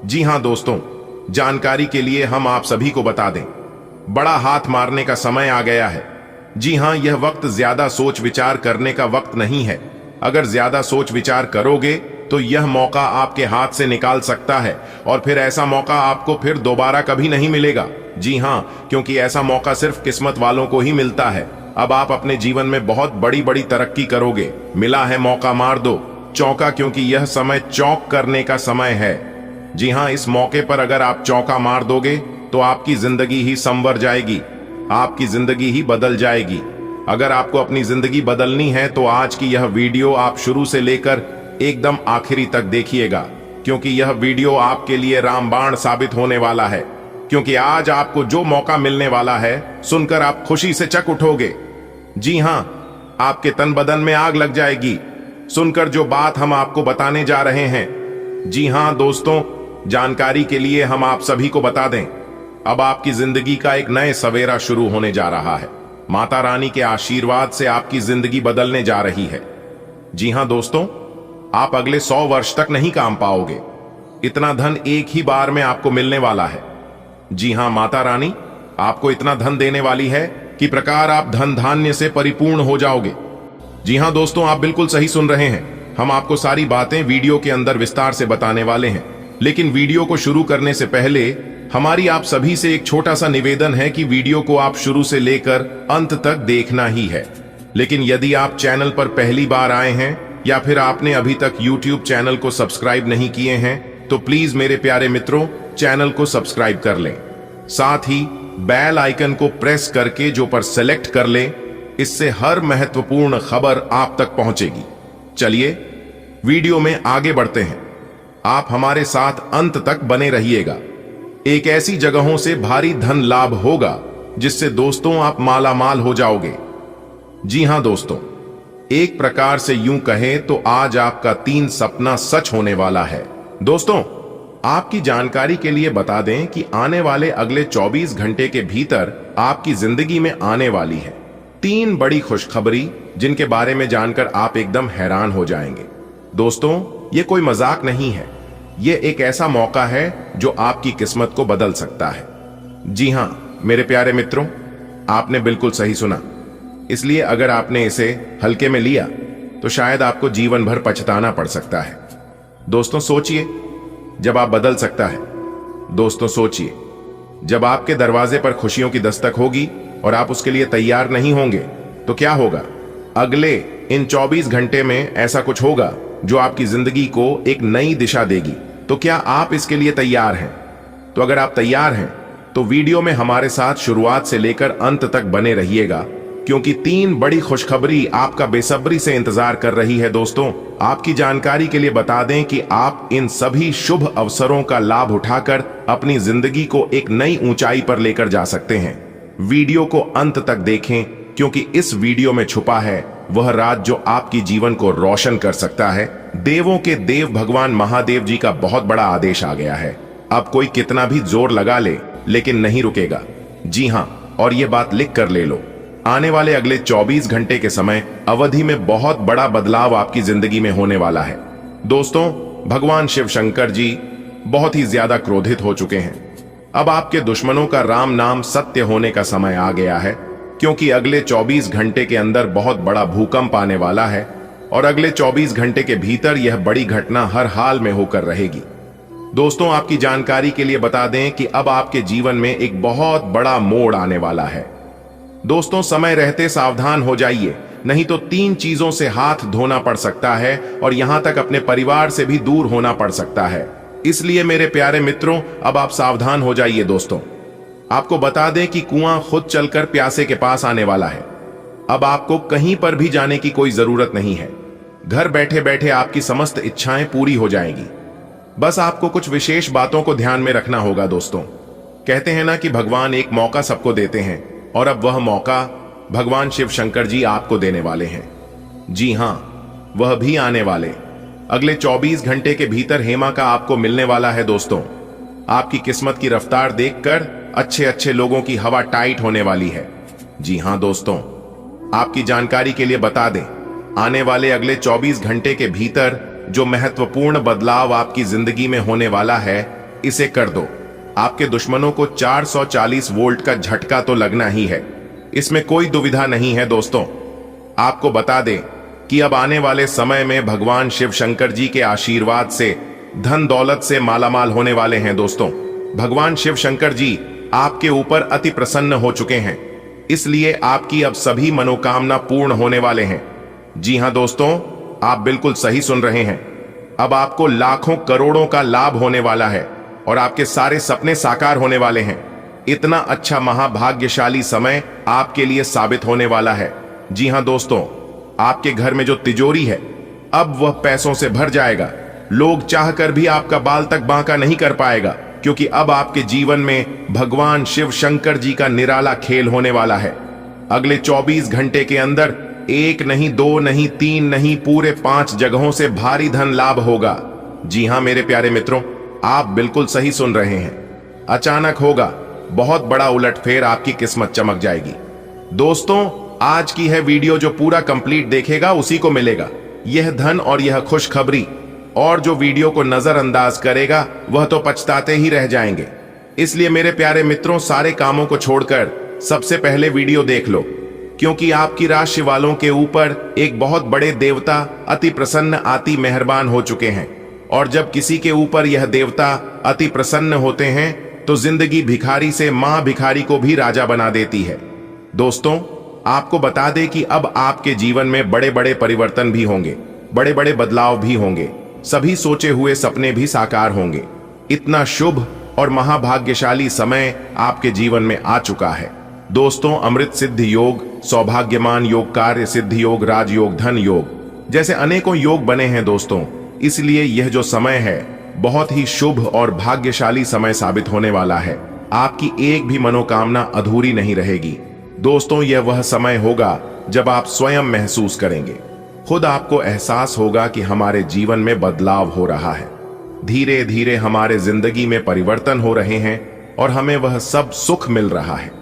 जी हाँ दोस्तों, जानकारी के लिए हम आप सभी को बता दें, बड़ा हाथ मारने का समय आ गया है। जी हाँ, यह वक्त ज्यादा सोच विचार करने का वक्त नहीं है। अगर ज्यादा सोच विचार करोगे तो यह मौका आपके हाथ से निकाल सकता है और फिर ऐसा मौका आपको फिर दोबारा कभी नहीं मिलेगा। जी हाँ, क्योंकि ऐसा मौका सिर्फ किस्मत वालों को ही मिलता है। अब आप अपने जीवन में बहुत बड़ी बड़ी तरक्की करोगे। मिला है मौका, मार दो चौका, क्योंकि यह समय चौक करने का समय है। जी हाँ, इस मौके पर अगर आप चौका मार दोगे तो आपकी जिंदगी ही संवर जाएगी, आपकी जिंदगी ही बदल जाएगी। अगर आपको अपनी जिंदगी बदलनी है तो आज की यह वीडियो आप शुरू से लेकर एकदम आखिरी तक देखिएगा, क्योंकि यह वीडियो आपके लिए रामबाण साबित होने वाला है। क्योंकि आज आपको जो मौका मिलने वाला है, सुनकर आप खुशी से चक उठोगे। जी हां, आपके तन बदन में आग लग जाएगी सुनकर जो बात हम आपको बताने जा रहे हैं। जी हां दोस्तों, जानकारी के लिए हम आप सभी को बता दें, अब आपकी जिंदगी का एक नए सवेरा शुरू होने जा रहा है। माता रानी के आशीर्वाद से आपकी जिंदगी बदलने जा रही है। जी हां दोस्तों, आप अगले 100 वर्ष तक नहीं काम पाओगे, इतना धन एक ही बार में आपको मिलने वाला है। जी हां, माता रानी आपको इतना धन देने वाली है कि प्रकार आप धन धान्य से परिपूर्ण हो जाओगे। जी हां दोस्तों, आप बिल्कुल सही सुन रहे हैं। हम आपको सारी बातें वीडियो के अंदर विस्तार से बताने वाले हैं, लेकिन वीडियो को शुरू करने से पहले हमारी आप सभी से एक छोटा सा निवेदन है कि वीडियो को आप शुरू से लेकर अंत तक देखना ही है। लेकिन यदि आप चैनल पर पहली बार आए हैं या फिर आपने अभी तक YouTube चैनल को सब्सक्राइब नहीं किए हैं, तो प्लीज मेरे प्यारे मित्रों, चैनल को सब्सक्राइब कर लें। साथ ही बेल आइकन को प्रेस करके जो पर सेलेक्ट कर लें, इससे हर महत्वपूर्ण खबर आप तक पहुंचेगी। चलिए वीडियो में आगे बढ़ते हैं। आप हमारे साथ अंत तक बने रहिएगा। एक ऐसी जगहों से भारी धन लाभ होगा जिससे दोस्तों आप माला माल हो जाओगे। जी हां दोस्तों, एक प्रकार से यूं कहें तो आज आपका 3 सपना सच होने वाला है। दोस्तों, आपकी जानकारी के लिए बता दें कि आने वाले अगले 24 घंटे के भीतर आपकी जिंदगी में आने वाली है 3 बड़ी खुशखबरी, जिनके बारे में जानकर आप एकदम हैरान हो जाएंगे। दोस्तों, ये कोई मजाक नहीं है, ये एक ऐसा मौका है जो आपकी किस्मत को बदल सकता है। जी हां मेरे प्यारे मित्रों, आपने बिल्कुल सही सुना। इसलिए अगर आपने इसे हल्के में लिया तो शायद आपको जीवन भर पछताना पड़ सकता है। दोस्तों सोचिए, जब आप बदल सकता है। दोस्तों सोचिए, जब आपके दरवाजे पर खुशियों की दस्तक होगी और आप उसके लिए तैयार नहीं होंगे तो क्या होगा? अगले इन 24 घंटे में ऐसा कुछ होगा जो आपकी जिंदगी को एक नई दिशा देगी। तो क्या आप इसके लिए तैयार हैं? तो अगर आप तैयार हैं तो वीडियो में हमारे साथ शुरुआत से लेकर अंत तक बने रहिएगा, क्योंकि 3 बड़ी खुशखबरी आपका बेसब्री से इंतजार कर रही है। दोस्तों, आपकी जानकारी के लिए बता दें कि आप इन सभी शुभ अवसरों का लाभ उठाकर अपनी जिंदगी को एक नई ऊंचाई पर लेकर जा सकते हैं। वीडियो को अंत तक देखें, क्योंकि इस वीडियो में छुपा है वह राज जो आपकी जीवन को रोशन कर सकता है। देवों के देव भगवान महादेव जी का बहुत बड़ा आदेश आ गया है। अब कोई कितना भी जोर लगा ले, लेकिन नहीं रुकेगा। जी हां, और ये बात लिख कर ले लो, आने वाले अगले 24 घंटे के समय अवधि में बहुत बड़ा बदलाव आपकी जिंदगी में होने वाला है। दोस्तों, भगवान शिव शंकर जी बहुत ही ज्यादा क्रोधित हो चुके हैं। अब आपके दुश्मनों का राम नाम सत्य होने का समय आ गया है, क्योंकि अगले 24 घंटे के अंदर बहुत बड़ा भूकंप आने वाला है और अगले 24 घंटे के भीतर यह बड़ी घटना हर हाल में होकर रहेगी। दोस्तों, आपकी जानकारी के लिए बता दें कि अब आपके जीवन में एक बहुत बड़ा मोड़ आने वाला है। दोस्तों, समय रहते सावधान हो जाइए, नहीं तो 3 चीजों से हाथ धोना पड़ सकता है और यहां तक अपने परिवार से भी दूर होना पड़ सकता है। इसलिए मेरे प्यारे मित्रों, अब आप सावधान हो जाइए। दोस्तों, आपको बता दें कि कुआं खुद चलकर प्यासे के पास आने वाला है। अब आपको कहीं पर भी जाने की कोई जरूरत नहीं है। घर बैठे बैठे आपकी समस्त इच्छाएं पूरी हो जाएंगी। बस आपको कुछ विशेष बातों को ध्यान में रखना होगा। दोस्तों, कहते हैं ना कि भगवान एक मौका सबको देते हैं, और अब वह मौका भगवान शिव शंकर जी आपको देने वाले हैं। जी हां, वह भी आने वाले अगले 24 घंटे के भीतर हेमा का आपको मिलने वाला है। दोस्तों, आपकी किस्मत की रफ्तार देखकर अच्छे अच्छे लोगों की हवा टाइट होने वाली है। जी हां दोस्तों, आपकी जानकारी के लिए बता दें, आने वाले अगले 24 घंटे के भीतर जो महत्वपूर्ण बदलाव आपकी जिंदगी में होने वाला है, इसे कर दो। आपके दुश्मनों को 440 वोल्ट का झटका तो लगना ही है, इसमें कोई दुविधा नहीं है। दोस्तों, आपको बता दें कि अब आने वाले समय में भगवान शिव शंकर जी के आशीर्वाद से धन दौलत से मालामाल होने वाले हैं। दोस्तों, भगवान शिव शंकर जी आपके ऊपर अति प्रसन्न हो चुके हैं, इसलिए आपकी अब सभी मनोकामना पूर्ण होने वाले हैं। जी हां दोस्तों, आप बिल्कुल सही सुन रहे हैं। अब आपको लाखों करोड़ों का लाभ होने वाला है और आपके सारे सपने साकार होने वाले हैं। इतना अच्छा महाभाग्यशाली समय आपके लिए साबित होने वाला है। जी हां दोस्तों, आपके घर में जो तिजोरी है, अब वह पैसों से भर जाएगा। लोग चाहकर भी आपका बाल तक बांका नहीं कर पाएगा, क्योंकि अब आपके जीवन में भगवान शिव शंकर जी का निराला खेल होने वाला है। अगले 24 घंटे के अंदर 1 नहीं, 2 नहीं, 3 नहीं, पूरे 5 जगहों से भारी धन लाभ होगा। जी हां मेरे प्यारे मित्रों, आप बिल्कुल सही सुन रहे हैं। अचानक होगा, बहुत बड़ा उलटफेर, आपकी किस्मत चमक जाएगी। दोस्तों, आज की है वीडियो जो पूरा कंप्लीट देखेगा उसी को मिलेगा यह धन और यह खुशखबरी, और जो वीडियो को नजरअंदाज करेगा वह तो पछताते ही रह जाएंगे। इसलिए मेरे प्यारे मित्रों, सारे कामों को छोड़कर सबसे पहले वीडियो देख लो, क्योंकि आपकी राशि वालों के ऊपर एक बहुत बड़े देवता अति प्रसन्न, अति मेहरबान हो चुके हैं। और जब किसी के ऊपर यह देवता अति प्रसन्न होते हैं तो जिंदगी भिखारी से मां भिखारी को भी राजा बना देती है। दोस्तों, आपको बता दें कि अब आपके जीवन में बड़े बड़े परिवर्तन भी होंगे, बड़े बड़े बदलाव भी होंगे, सभी सोचे हुए सपने भी साकार होंगे। इतना शुभ और महाभाग्यशाली समय आपके जीवन में आ चुका है। दोस्तों, अमृत सिद्ध योग, सौभाग्यमान योग, कार्य सिद्ध योग, राजयोग, धन योग जैसे अनेकों योग बने हैं। दोस्तों, इसलिए यह जो समय है बहुत ही शुभ और भाग्यशाली समय साबित होने वाला है। आपकी एक भी मनोकामना अधूरी नहीं रहेगी। दोस्तों, यह वह समय होगा जब आप स्वयं महसूस करेंगे, खुद आपको एहसास होगा कि हमारे जीवन में बदलाव हो रहा है। धीरे धीरे हमारे जिंदगी में परिवर्तन हो रहे हैं और हमें वह सब सुख मिल रहा है।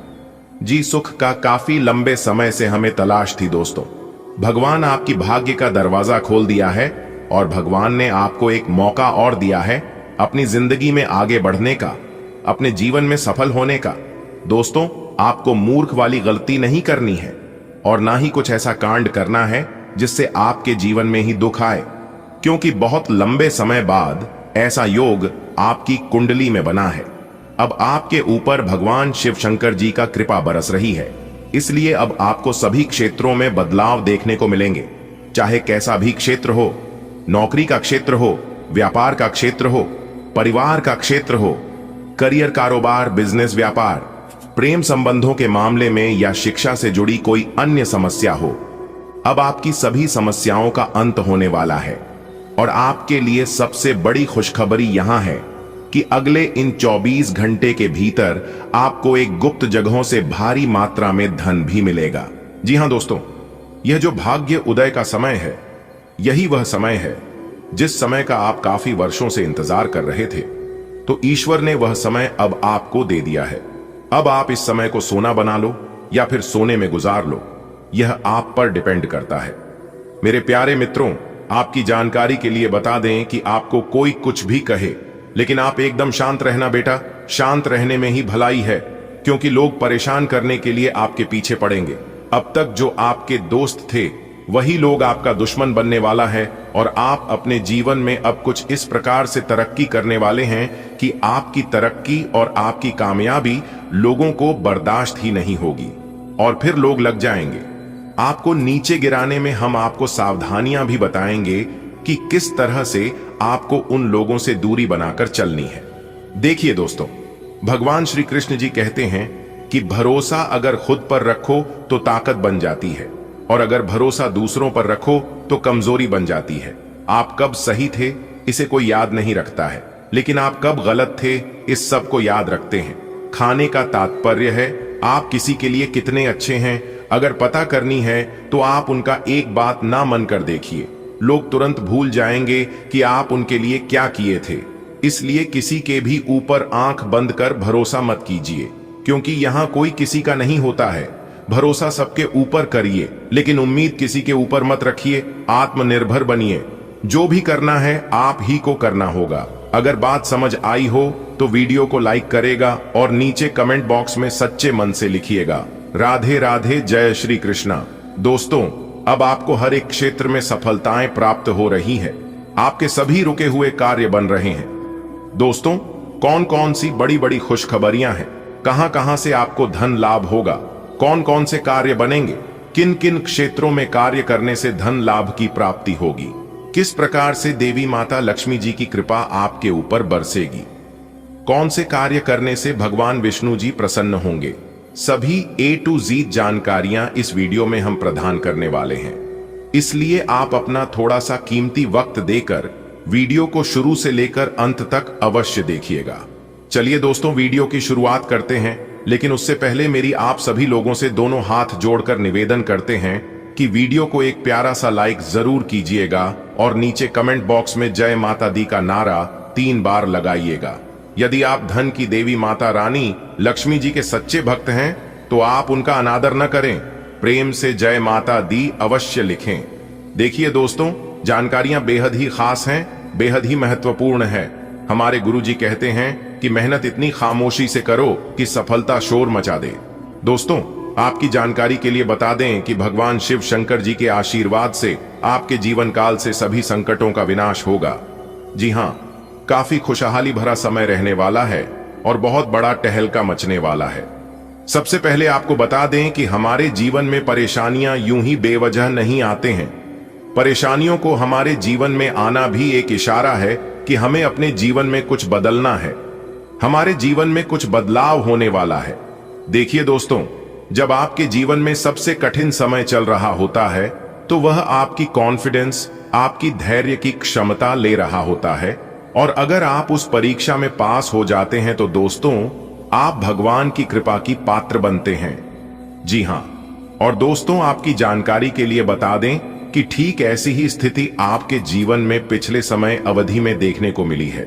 जी, सुख का काफी लंबे समय से हमें तलाश थी। दोस्तों, भगवान आपकी भाग्य का दरवाजा खोल दिया है और भगवान ने आपको एक मौका और दिया है अपनी जिंदगी में आगे बढ़ने का, अपने जीवन में सफल होने का। दोस्तों, आपको मूर्ख वाली गलती नहीं करनी है और ना ही कुछ ऐसा कांड करना है जिससे आपके जीवन में ही दुख आए, क्योंकि बहुत लंबे समय बाद ऐसा योग आपकी कुंडली में बना है। अब आपके ऊपर भगवान शिव शंकर जी का कृपा बरस रही है, इसलिए अब आपको सभी क्षेत्रों में बदलाव देखने को मिलेंगे। चाहे कैसा भी क्षेत्र हो, नौकरी का क्षेत्र हो, व्यापार का क्षेत्र हो, परिवार का क्षेत्र हो, करियर, कारोबार, बिजनेस, व्यापार, प्रेम संबंधों के मामले में या शिक्षा से जुड़ी कोई अन्य समस्या हो, अब आपकी सभी समस्याओं का अंत होने वाला है। और आपके लिए सबसे बड़ी खुशखबरी यहां है कि अगले इन 24 घंटे के भीतर आपको एक गुप्त जगहों से भारी मात्रा में धन भी मिलेगा। जी हां दोस्तों, यह जो भाग्य उदय का समय है, यही वह समय है जिस समय का आप काफी वर्षों से इंतजार कर रहे थे। तो ईश्वर ने वह समय अब आपको दे दिया है। अब आप इस समय को सोना बना लो या फिर सोने में गुजार लो, यह आप पर डिपेंड करता है। मेरे प्यारे मित्रों, आपकी जानकारी के लिए बता दें कि आपको कोई कुछ भी कहे, लेकिन आप एकदम शांत रहना बेटा। शांत रहने में ही भलाई है, क्योंकि लोग परेशान करने के लिए आपके पीछे पड़ेंगे। अब तक जो आपके दोस्त थे वही लोग आपका दुश्मन बनने वाला है, और आप अपने जीवन में अब कुछ इस प्रकार से तरक्की करने वाले हैं कि आपकी तरक्की और आपकी कामयाबी लोगों को बर्दाश्त ही नहीं होगी, और फिर लोग लग जाएंगे आपको नीचे गिराने में। हम आपको सावधानियां भी बताएंगे कि किस तरह से आपको उन लोगों से दूरी बनाकर चलनी है। देखिए दोस्तों, भगवान श्री कृष्ण जी कहते हैं कि भरोसा अगर खुद पर रखो तो ताकत बन जाती है, और अगर भरोसा दूसरों पर रखो तो कमजोरी बन जाती है। आप कब सही थे इसे कोई याद नहीं रखता है, लेकिन आप कब गलत थे इस सब को याद रखते हैं। खाने का तात्पर्य है आप किसी के लिए कितने अच्छे हैं। अगर पता करनी है तो आप उनका एक बात ना मन कर देखिए, लोग तुरंत भूल जाएंगे कि आप उनके लिए क्या किए थे। इसलिए किसी के भी ऊपर आंख बंद कर भरोसा मत कीजिए, क्योंकि यहां कोई किसी का नहीं होता है। भरोसा सबके ऊपर करिए, लेकिन उम्मीद किसी के ऊपर मत रखिए। आत्मनिर्भर बनिए, जो भी करना है आप ही को करना होगा। अगर बात समझ आई हो तो वीडियो को लाइक करेगा और नीचे कमेंट बॉक्स में सच्चे मन से लिखिएगा राधे राधे, जय श्री कृष्णा। दोस्तों, अब आपको हर एक क्षेत्र में सफलताएं प्राप्त हो रही है। आपके सभी रुके हुए कार्य बन रहे हैं। दोस्तों, कौन कौन सी बड़ी बड़ी खुशखबरियां हैं, कहां कहां से आपको धन लाभ होगा, कौन कौन से कार्य बनेंगे, किन किन क्षेत्रों में कार्य करने से धन लाभ की प्राप्ति होगी, किस प्रकार से देवी माता लक्ष्मी जी की कृपा आपके ऊपर बरसेगी, कौन से कार्य करने से भगवान विष्णु जी प्रसन्न होंगे, सभी A to Z जानकारियां इस वीडियो में हम प्रदान करने वाले हैं। इसलिए आप अपना थोड़ा सा कीमती वक्त देकर वीडियो को शुरू से लेकर अंत तक अवश्य देखिएगा। चलिए दोस्तों, वीडियो की शुरुआत करते हैं, लेकिन उससे पहले मेरी आप सभी लोगों से दोनों हाथ जोड़कर निवेदन करते हैं कि वीडियो को एक प्यारा सा लाइक जरूर कीजिएगा और नीचे कमेंट बॉक्स में जय माता दी का नारा 3 बार लगाइएगा। यदि आप धन की देवी माता रानी लक्ष्मी जी के सच्चे भक्त हैं तो आप उनका अनादर न करें, प्रेम से जय माता दी अवश्य लिखें। देखिए दोस्तों, जानकारियां बेहद ही खास हैं, बेहद ही महत्वपूर्ण है। हमारे गुरुजी कहते हैं कि मेहनत इतनी खामोशी से करो कि सफलता शोर मचा दे। दोस्तों, आपकी जानकारी के लिए बता दें कि भगवान शिव शंकर जी के आशीर्वाद से आपके जीवन काल से सभी संकटों का विनाश होगा। जी हां, काफी खुशहाली भरा समय रहने वाला है और बहुत बड़ा टहलका मचने वाला है। सबसे पहले आपको बता दें कि हमारे जीवन में परेशानियां यूं ही बेवजह नहीं आते हैं। परेशानियों को हमारे जीवन में आना भी एक इशारा है कि हमें अपने जीवन में कुछ बदलना है, हमारे जीवन में कुछ बदलाव होने वाला है। देखिए दोस्तों, जब आपके जीवन में सबसे कठिन समय चल रहा होता है तो वह आपकी कॉन्फिडेंस, आपकी धैर्य की क्षमता ले रहा होता है, और अगर आप उस परीक्षा में पास हो जाते हैं तो दोस्तों आप भगवान की कृपा की पात्र बनते हैं। जी हां, और दोस्तों आपकी जानकारी के लिए बता दें कि ठीक ऐसी ही स्थिति आपके जीवन में पिछले समय अवधि में देखने को मिली है।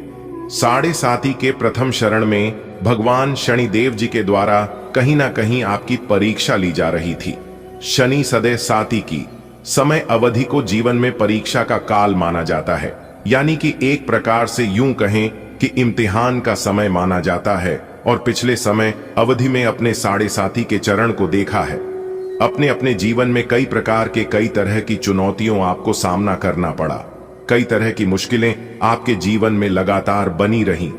7.5 के प्रथम शरण में भगवान शनिदेव जी के द्वारा कहीं ना कहीं आपकी परीक्षा ली जा रही थी। शनि सदैव 7 की समय अवधि को जीवन में परीक्षा का काल माना जाता है, यानी कि एक प्रकार से यूं कहें कि इम्तिहान का समय माना जाता है। और पिछले समय अवधि में अपने 7.5 के चरण को देखा है। अपने अपने जीवन में कई प्रकार के कई तरह की चुनौतियों आपको सामना करना पड़ा, कई तरह की मुश्किलें आपके जीवन में लगातार बनी रहीं।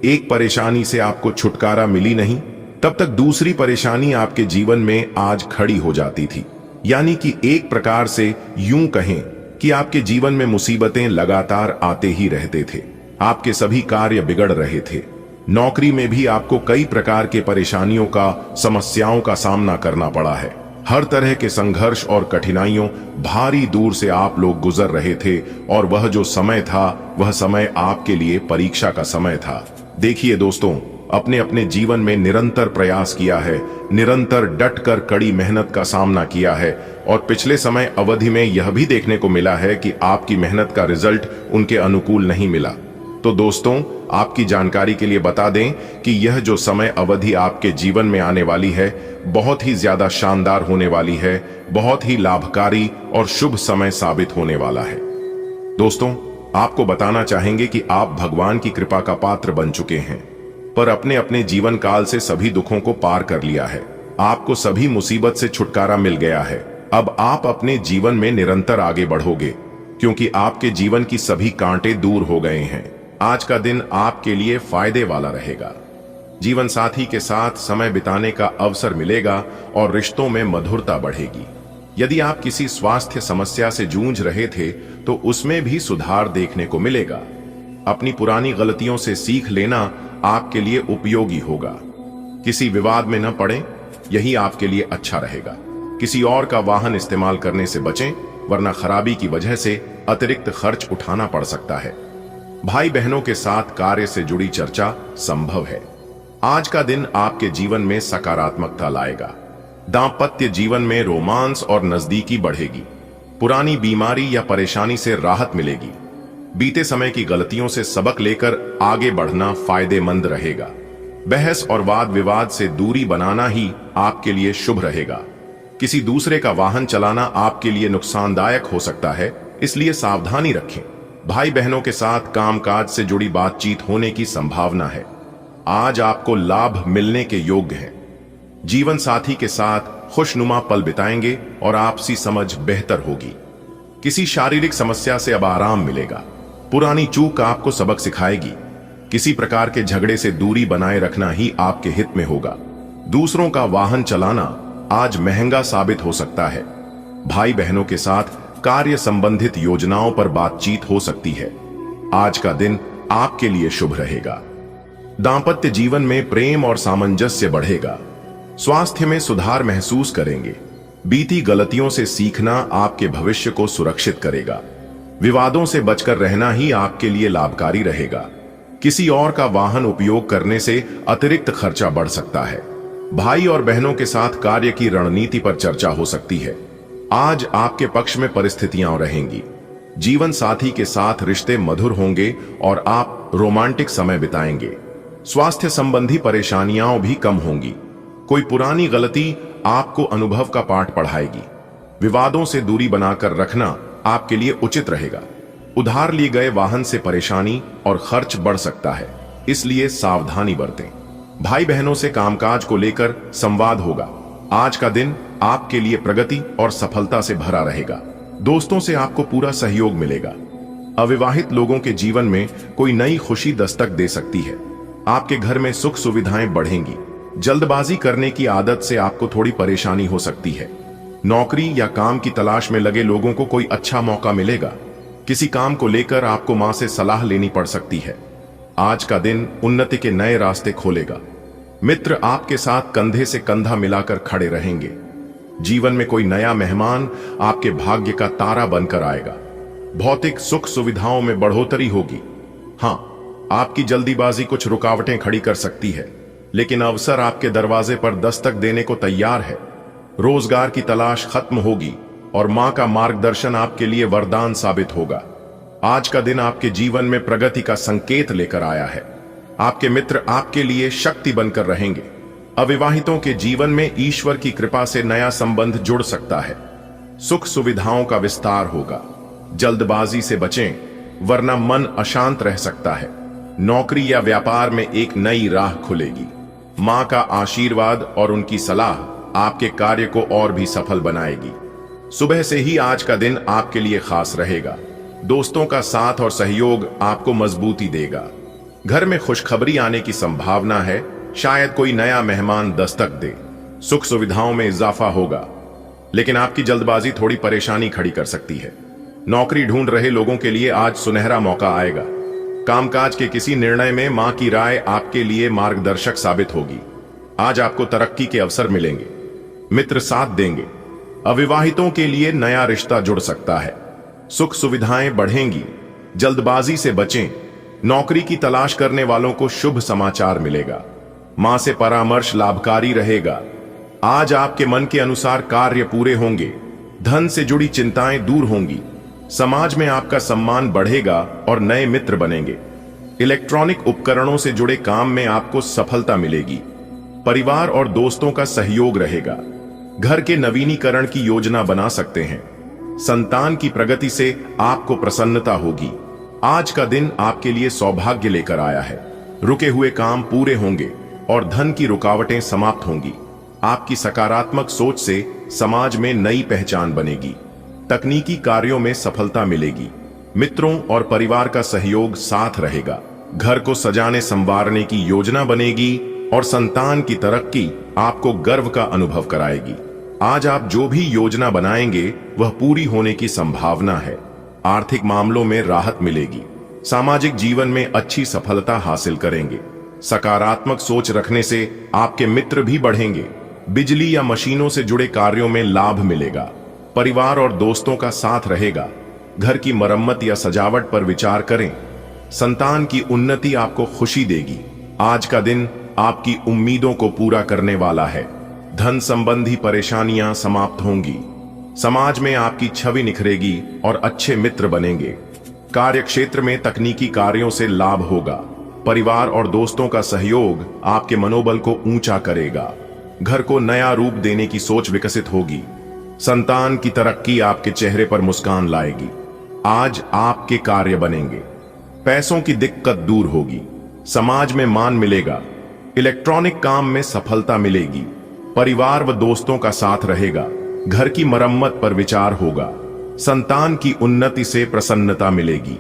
एक परेशानी से आपको छुटकारा मिली नहीं, तब तक दूसरी परेशानी आपके जीवन में आज खड़ी हो जाती थी। यानी कि एक प्रकार से यूं कहें कि आपके जीवन में मुसीबतें लगातार आते ही रहते थे, आपके सभी कार्य बिगड़ रहे थे। नौकरी में भी आपको कई प्रकार के परेशानियों का, समस्याओं का सामना करना पड़ा है। हर तरह के संघर्ष और कठिनाइयों भारी दूर से आप लोग गुजर रहे थे, और वह जो समय था वह समय आपके लिए परीक्षा का समय था। देखिए दोस्तों, अपने अपने जीवन में निरंतर प्रयास किया है, निरंतर डटकर कड़ी मेहनत का सामना किया है, और पिछले समय अवधि में यह भी देखने को मिला है कि आपकी मेहनत का रिजल्ट उनके अनुकूल नहीं मिला। तो दोस्तों, आपकी जानकारी के लिए बता दें कि यह जो समय अवधि आपके जीवन में आने वाली है बहुत ही ज्यादा शानदार होने वाली है, बहुत ही लाभकारी और शुभ समय साबित होने वाला है। दोस्तों, आपको बताना चाहेंगे कि आप भगवान की कृपा का पात्र बन चुके हैं, पर अपने अपने जीवन काल से सभी दुखों को पार कर लिया है। आपको सभी मुसीबत से छुटकारा मिल गया है। अब आप अपने जीवन में निरंतर आगे बढ़ोगे, क्योंकि आपके जीवन की सभी कांटे दूर हो गए हैं। आज का दिन आपके लिए फायदे वाला रहेगा। जीवन साथी के साथ समय बिताने का अवसर मिलेगा और रिश्तों में मधुरता बढ़ेगी। यदि आप किसी स्वास्थ्य समस्या से जूझ रहे थे तो उसमें भी सुधार देखने को मिलेगा। अपनी पुरानी गलतियों से सीख लेना आपके लिए उपयोगी होगा। किसी विवाद में न पड़ें, यही आपके लिए अच्छा रहेगा। किसी और का वाहन इस्तेमाल करने से बचें, वरना खराबी की वजह से अतिरिक्त खर्च उठाना पड़ सकता है। भाई बहनों के साथ कार्य से जुड़ी चर्चा संभव है। आज का दिन आपके जीवन में सकारात्मकता लाएगा। दांपत्य जीवन में रोमांस और नजदीकी बढ़ेगी। पुरानी बीमारी या परेशानी से राहत मिलेगी। बीते समय की गलतियों से सबक लेकर आगे बढ़ना फायदेमंद रहेगा। बहस और वाद विवाद से दूरी बनाना ही आपके लिए शुभ रहेगा। किसी दूसरे का वाहन चलाना आपके लिए नुकसानदायक हो सकता है, इसलिए सावधानी रखें। भाई बहनों के साथ कामकाज से जुड़ी बातचीत होने की संभावना है। आज आपको लाभ मिलने के योग्य हैं। जीवन साथी के साथ खुशनुमा पल बिताएंगे और आपसी समझ बेहतर होगी। किसी शारीरिक समस्या से अब आराम मिलेगा। पुरानी चूक आपको सबक सिखाएगी। किसी प्रकार के झगड़े से दूरी बनाए रखना ही आपके हित में होगा। दूसरों का वाहन चलाना आज महंगा साबित हो सकता है। भाई बहनों के साथ कार्य संबंधित योजनाओं पर बातचीत हो सकती है। आज का दिन आपके लिए शुभ रहेगा। दांपत्य जीवन में प्रेम और सामंजस्य बढ़ेगा। स्वास्थ्य में सुधार महसूस करेंगे। बीती गलतियों से सीखना आपके भविष्य को सुरक्षित करेगा। विवादों से बचकर रहना ही आपके लिए लाभकारी रहेगा। किसी और का वाहन उपयोग करने से अतिरिक्त खर्चा बढ़ सकता है। भाई और बहनों के साथ कार्य की रणनीति पर चर्चा हो सकती है। आज आपके पक्ष में परिस्थितियां रहेंगी। जीवन साथी के साथ रिश्ते मधुर होंगे और आप रोमांटिक समय बिताएंगे। स्वास्थ्य संबंधी परेशानियां भी कम होंगी। कोई पुरानी गलती आपको अनुभव का पाठ पढ़ाएगी। विवादों से दूरी बनाकर रखना आपके लिए उचित रहेगा। उधार लिए गए वाहन से परेशानी और खर्च बढ़ सकता है, इसलिए सावधानी बरतें। भाई बहनों से कामकाज को लेकर संवाद होगा। आज का दिन आपके लिए प्रगति और सफलता से भरा रहेगा। दोस्तों से आपको पूरा सहयोग मिलेगा। अविवाहित लोगों के जीवन में कोई नई खुशी दस्तक दे सकती है। आपके घर में सुख सुविधाएं बढ़ेंगी। जल्दबाजी करने की आदत से आपको थोड़ी परेशानी हो सकती है। नौकरी या काम की तलाश में लगे लोगों को कोई अच्छा मौका मिलेगा। किसी काम को लेकर आपको मां से सलाह लेनी पड़ सकती है। आज का दिन उन्नति के नए रास्ते खोलेगा। मित्र आपके साथ कंधे से कंधा मिलाकर खड़े रहेंगे। जीवन में कोई नया मेहमान आपके भाग्य का तारा बनकर आएगा। भौतिक सुख सुविधाओं में बढ़ोतरी होगी। हां, आपकी जल्दीबाजी कुछ रुकावटें खड़ी कर सकती है, लेकिन अवसर आपके दरवाजे पर दस्तक देने को तैयार है। रोजगार की तलाश खत्म होगी और मां का मार्गदर्शन आपके लिए वरदान साबित होगा। आज का दिन आपके जीवन में प्रगति का संकेत लेकर आया है। आपके मित्र आपके लिए शक्ति बनकर रहेंगे। अविवाहितों के जीवन में ईश्वर की कृपा से नया संबंध जुड़ सकता है। सुख सुविधाओं का विस्तार होगा। जल्दबाजी से बचें, वरना मन अशांत रह सकता है। नौकरी या व्यापार में एक नई राह खुलेगी। मां का आशीर्वाद और उनकी सलाह आपके कार्य को और भी सफल बनाएगी। सुबह से ही आज का दिन आपके लिए खास रहेगा। दोस्तों का साथ और सहयोग आपको मजबूती देगा। घर में खुशखबरी आने की संभावना है। शायद कोई नया मेहमान दस्तक दे। सुख सुविधाओं में इजाफा होगा, लेकिन आपकी जल्दबाजी थोड़ी परेशानी खड़ी कर सकती है। नौकरी ढूंढ रहे लोगों के लिए आज सुनहरा मौका आएगा। कामकाज के किसी निर्णय में मां की राय आपके लिए मार्गदर्शक साबित होगी। आज आपको तरक्की के अवसर मिलेंगे। मित्र साथ देंगे। अविवाहितों के लिए नया रिश्ता जुड़ सकता है। सुख सुविधाएं बढ़ेंगी। जल्दबाजी से बचें। नौकरी की तलाश करने वालों को शुभ समाचार मिलेगा। मां से परामर्श लाभकारी रहेगा। आज आपके मन के अनुसार कार्य पूरे होंगे। धन से जुड़ी चिंताएं दूर होंगी। समाज में आपका सम्मान बढ़ेगा और नए मित्र बनेंगे। इलेक्ट्रॉनिक उपकरणों से जुड़े काम में आपको सफलता मिलेगी। परिवार और दोस्तों का सहयोग रहेगा। घर के नवीनीकरण की योजना बना सकते हैं। संतान की प्रगति से आपको प्रसन्नता होगी। आज का दिन आपके लिए सौभाग्य लेकर आया है। रुके हुए काम पूरे होंगे और धन की रुकावटें समाप्त होंगी। आपकी सकारात्मक सोच से समाज में नई पहचान बनेगी। तकनीकी कार्यों में सफलता मिलेगी। मित्रों और परिवार का सहयोग साथ रहेगा। घर को सजाने संवारने की योजना बनेगी और संतान की तरक्की आपको गर्व का अनुभव कराएगी। आज आप जो भी योजना बनाएंगे वह पूरी होने की संभावना है। आर्थिक मामलों में राहत मिलेगी। सामाजिक जीवन में अच्छी सफलता हासिल करेंगे। सकारात्मक सोच रखने से आपके मित्र भी बढ़ेंगे। बिजली या मशीनों से जुड़े कार्यों में लाभ मिलेगा। परिवार और दोस्तों का साथ रहेगा। घर की मरम्मत या सजावट पर विचार करें। संतान की उन्नति आपको खुशी देगी। आज का दिन आपकी उम्मीदों को पूरा करने वाला है। धन संबंधी परेशानियां समाप्त होंगी। समाज में आपकी छवि निखरेगी और अच्छे मित्र बनेंगे। कार्य क्षेत्र में तकनीकी कार्यों से लाभ होगा। परिवार और दोस्तों का सहयोग आपके मनोबल को ऊंचा करेगा। घर को नया रूप देने की सोच विकसित होगी। संतान की तरक्की आपके चेहरे पर मुस्कान लाएगी। आज आपके कार्य बनेंगे। पैसों की दिक्कत दूर होगी। समाज में मान मिलेगा। इलेक्ट्रॉनिक काम में सफलता मिलेगी। परिवार व दोस्तों का साथ रहेगा। घर की मरम्मत पर विचार होगा। संतान की उन्नति से प्रसन्नता मिलेगी।